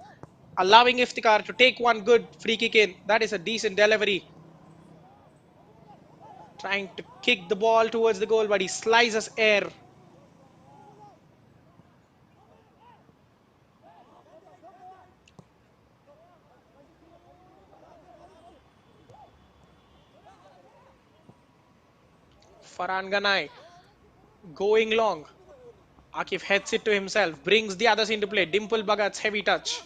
allowing Iftikhar to take one good free kick in. That is a decent delivery. Trying to kick the ball towards the goal, but he slices air. Farhan Ganai going long. Akif heads it to himself, brings the others into play. Dimple Bhagat's heavy touch.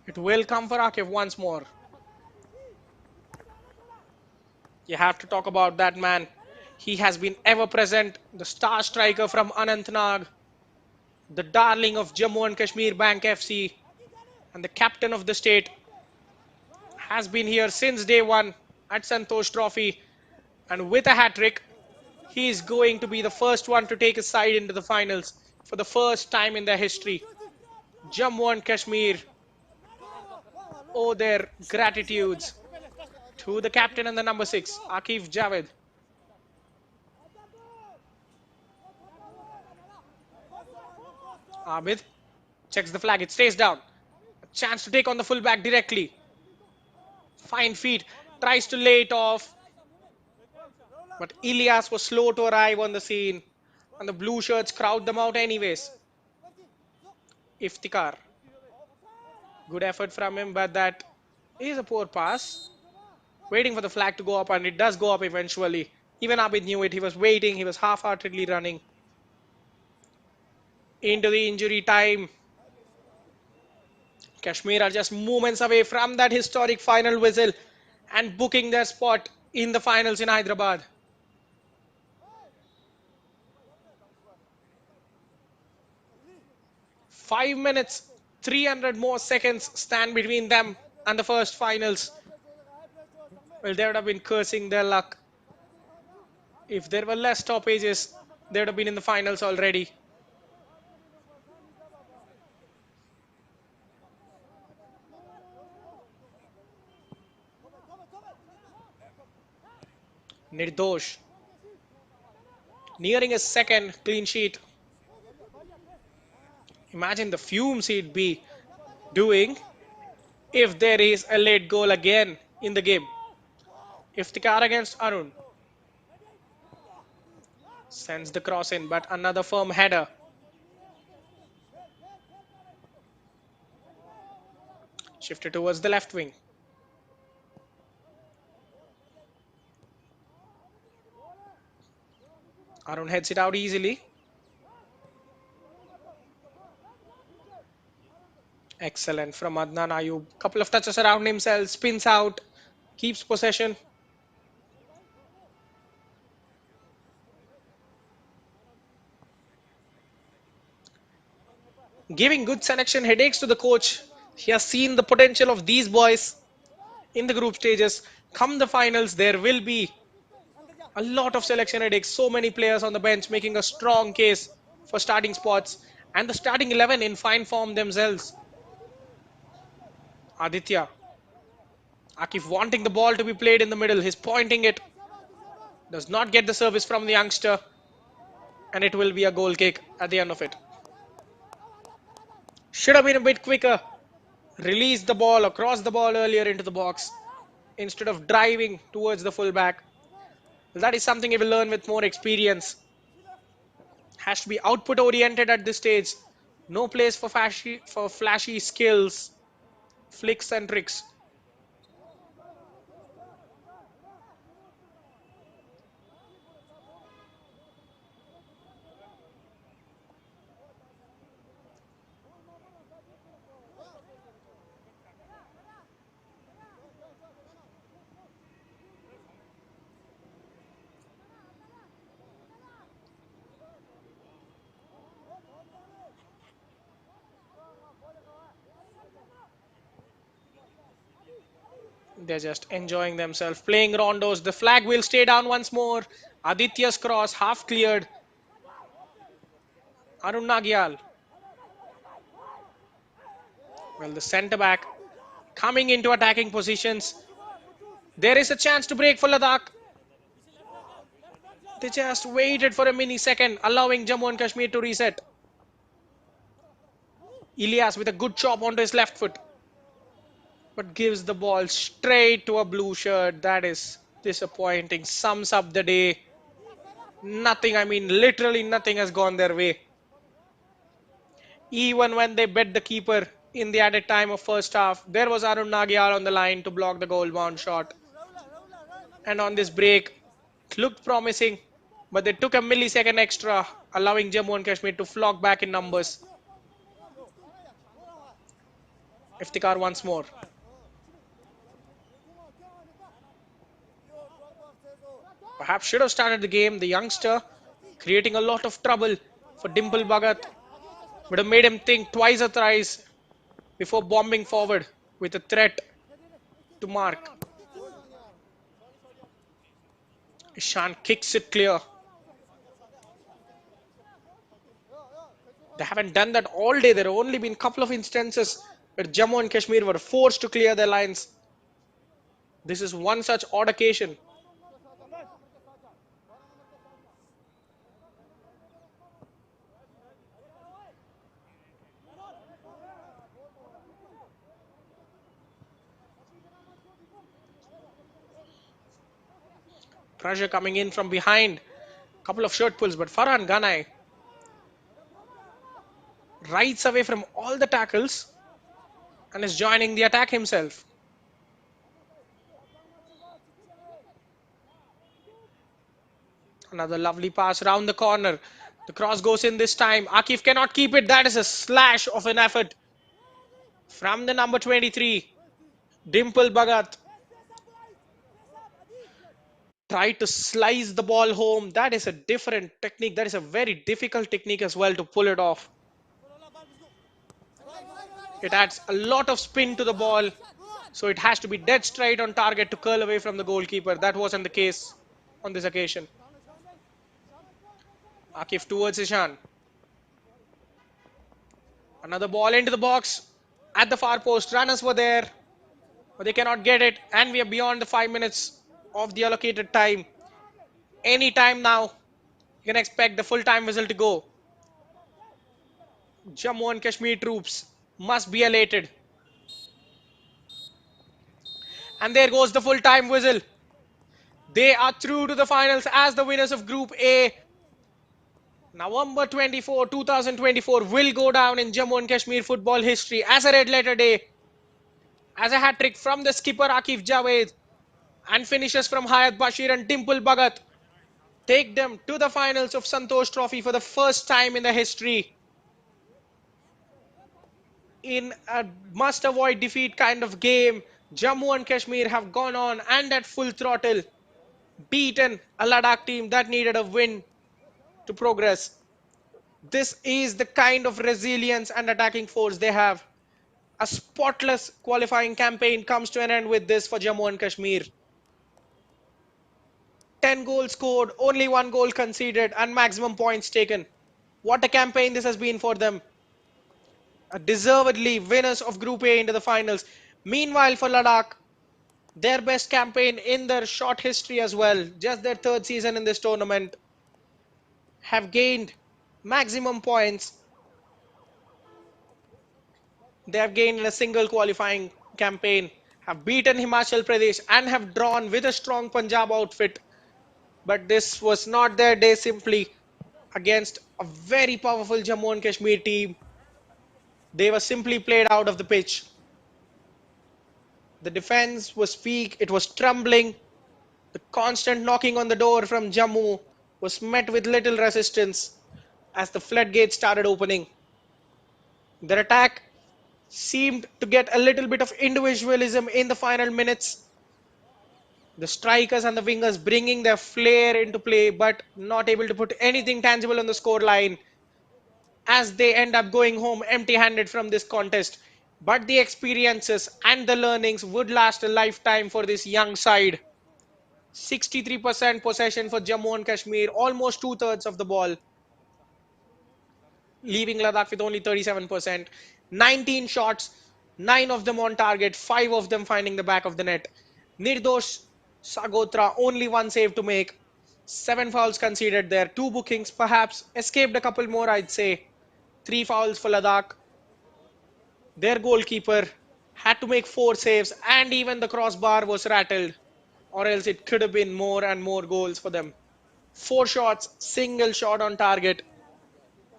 It will come for Akif once more. You have to talk about that man. He has been ever present, the star striker from Anantnag, the darling of Jammu and Kashmir Bank FC, and the captain of the state. Has been here since day one at Santosh Trophy, and with a hat-trick, He is going to be the first one to take his side into the finals for the first time in their history. Jammu and Kashmir owe their gratitudes to the captain and the number 6, Akif Javed. Abid checks the flag, it stays down. A chance to take on the fullback directly. Fine feet, tries to lay it off. But Ilyas was slow to arrive on the scene. And the blue shirts crowd them out anyways. Iftikhar. Good effort from him, but that is a poor pass. Waiting for the flag to go up, and it does go up eventually. Even Abid knew it. He was waiting. He was half-heartedly running into the injury time. Kashmir are just moments away from that historic final whistle and booking their spot in the finals in Hyderabad. 5 minutes, 300 more seconds stand between them and the first finals. Well, they would have been cursing their luck. If there were less stoppages, they would have been in the finals already. Nirdosh nearing his second clean sheet. Imagine the fumes he'd be doing if there is a late goal again in the game. Iftikhar against Arun. Sends the cross in, but another firm header. Shifted towards the left wing. Arun heads it out easily. Excellent from Adnan Ayub. Couple of touches around himself, spins out, keeps possession. Giving good selection headaches to the coach. He has seen the potential of these boys in the group stages. Come the finals, there will be a lot of selection headaches. So many players on the bench making a strong case for starting spots. And the starting 11 in fine form themselves. Aditya. Akif wanting the ball to be played in the middle. He's pointing it. Does not get the service from the youngster. And it will be a goal kick at the end of it. Should have been a bit quicker. Release the ball or cross the ball earlier into the box instead of driving towards the fullback. That is something he will learn with more experience. Has to be output oriented at this stage. No place for flashy skills, flicks and tricks. They're just enjoying themselves, playing rondos. The flag will stay down once more. Aditya's cross, half cleared. Arun Nagyal. Well, the centre back coming into attacking positions. There is a chance to break for Ladakh. They just waited for a mini second, allowing Jammu and Kashmir to reset. Ilyas with a good chop onto his left foot, but gives the ball straight to a blue shirt. That is disappointing. Sums up the day. Nothing, I mean literally nothing has gone their way. Even when they bet the keeper in the added time of first half, there was Arun Nagyar on the line to block the goal-bound shot. And on this break, it looked promising, but they took a millisecond extra, allowing Jammu and Kashmir to flock back in numbers. Iftikhar once more. Perhaps should have started the game. The youngster creating a lot of trouble for Dimple Bhagat. Would have made him think twice or thrice before bombing forward with a threat to mark. Ishan kicks it clear. They haven't done that all day. There have only been a couple of instances where Jammu and Kashmir were forced to clear their lines. This is one such odd occasion. Pressure coming in from behind. Couple of shirt pulls, but Farhan Ganai rides away from all the tackles and is joining the attack himself. Another lovely pass around the corner. The cross goes in this time. Akif cannot keep it. That is a slash of an effort from the number 23. Dimple Bhagat tried to slice the ball home. That is a different technique. That is a very difficult technique as well to pull it off. It adds a lot of spin to the ball. So it has to be dead straight on target to curl away from the goalkeeper. That wasn't the case on this occasion. Akif towards Ishan. Another ball into the box at the far post. Runners were there, but they cannot get it. And we are beyond the 5 minutes of the allocated time. Any time now, you can expect the full time whistle to go. Jammu and Kashmir troops must be elated. And there goes the full time whistle. They are through to the finals as the winners of Group A. November 24, 2024 will go down in Jammu and Kashmir football history as a red letter day, as a hat trick from the skipper Akif Javed and finishes from Hayat Bashir and Dimple Bhagat take them to the finals of Santosh Trophy for the first time in the history. In a must avoid defeat kind of game, Jammu and Kashmir have gone on and at full throttle beaten a Ladakh team that needed a win to progress. This is the kind of resilience and attacking force they have. A spotless qualifying campaign comes to an end with this for Jammu and Kashmir. 10 goals scored, only 1 goal conceded, and maximum points taken. What a campaign this has been for them. Deservedly winners of Group A into the finals. Meanwhile, for Ladakh, their best campaign in their short history as well, just their third season in this tournament, have gained maximum points they have gained in a single qualifying campaign, have beaten Himachal Pradesh and have drawn with a strong Punjab outfit. But this was not their day simply against a very powerful Jammu and Kashmir team. They were simply played out of the pitch. The defense was weak, it was trembling. The constant knocking on the door from Jammu was met with little resistance as the floodgates started opening. Their attack seemed to get a little bit of individualism in the final minutes. The strikers and the wingers bringing their flair into play, but not able to put anything tangible on the score line as they end up going home empty handed from this contest. But the experiences and the learnings would last a lifetime for this young side. 63% possession for Jammu and Kashmir, almost two-thirds of the ball, leaving Ladakh with only 37%. 19 shots, 9 of them on target, 5 of them finding the back of the net. Nirdosh Sagotra, only one save to make. 7 fouls conceded there. 2 bookings, perhaps escaped a couple more, I'd say. 3 fouls for Ladakh. Their goalkeeper had to make 4 saves, and even the crossbar was rattled, or else it could have been more and more goals for them. 4 shots, single shot on target.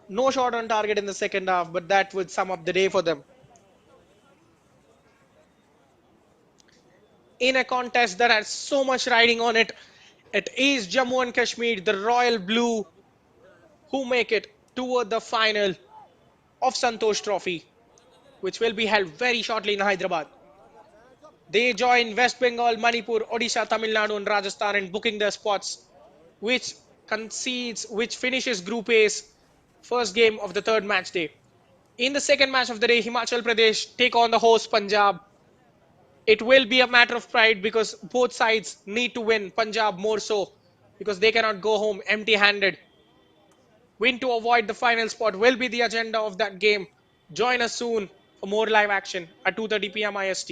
No shot on target in the second half, but that would sum up the day for them. In a contest that has so much riding on it, it is Jammu and Kashmir, the Royal Blue, who make it toward the final of Santosh Trophy, which will be held very shortly in Hyderabad. They join West Bengal, Manipur, Odisha, Tamil Nadu, and Rajasthan in booking their spots, which finishes Group A's first game of the third match day. In the second match of the day, Himachal Pradesh take on the host Punjab. It will be a matter of pride because both sides need to win. Punjab more so because they cannot go home empty-handed. Win to avoid the final spot will be the agenda of that game. Join us soon for more live action at 2:30 p.m. IST.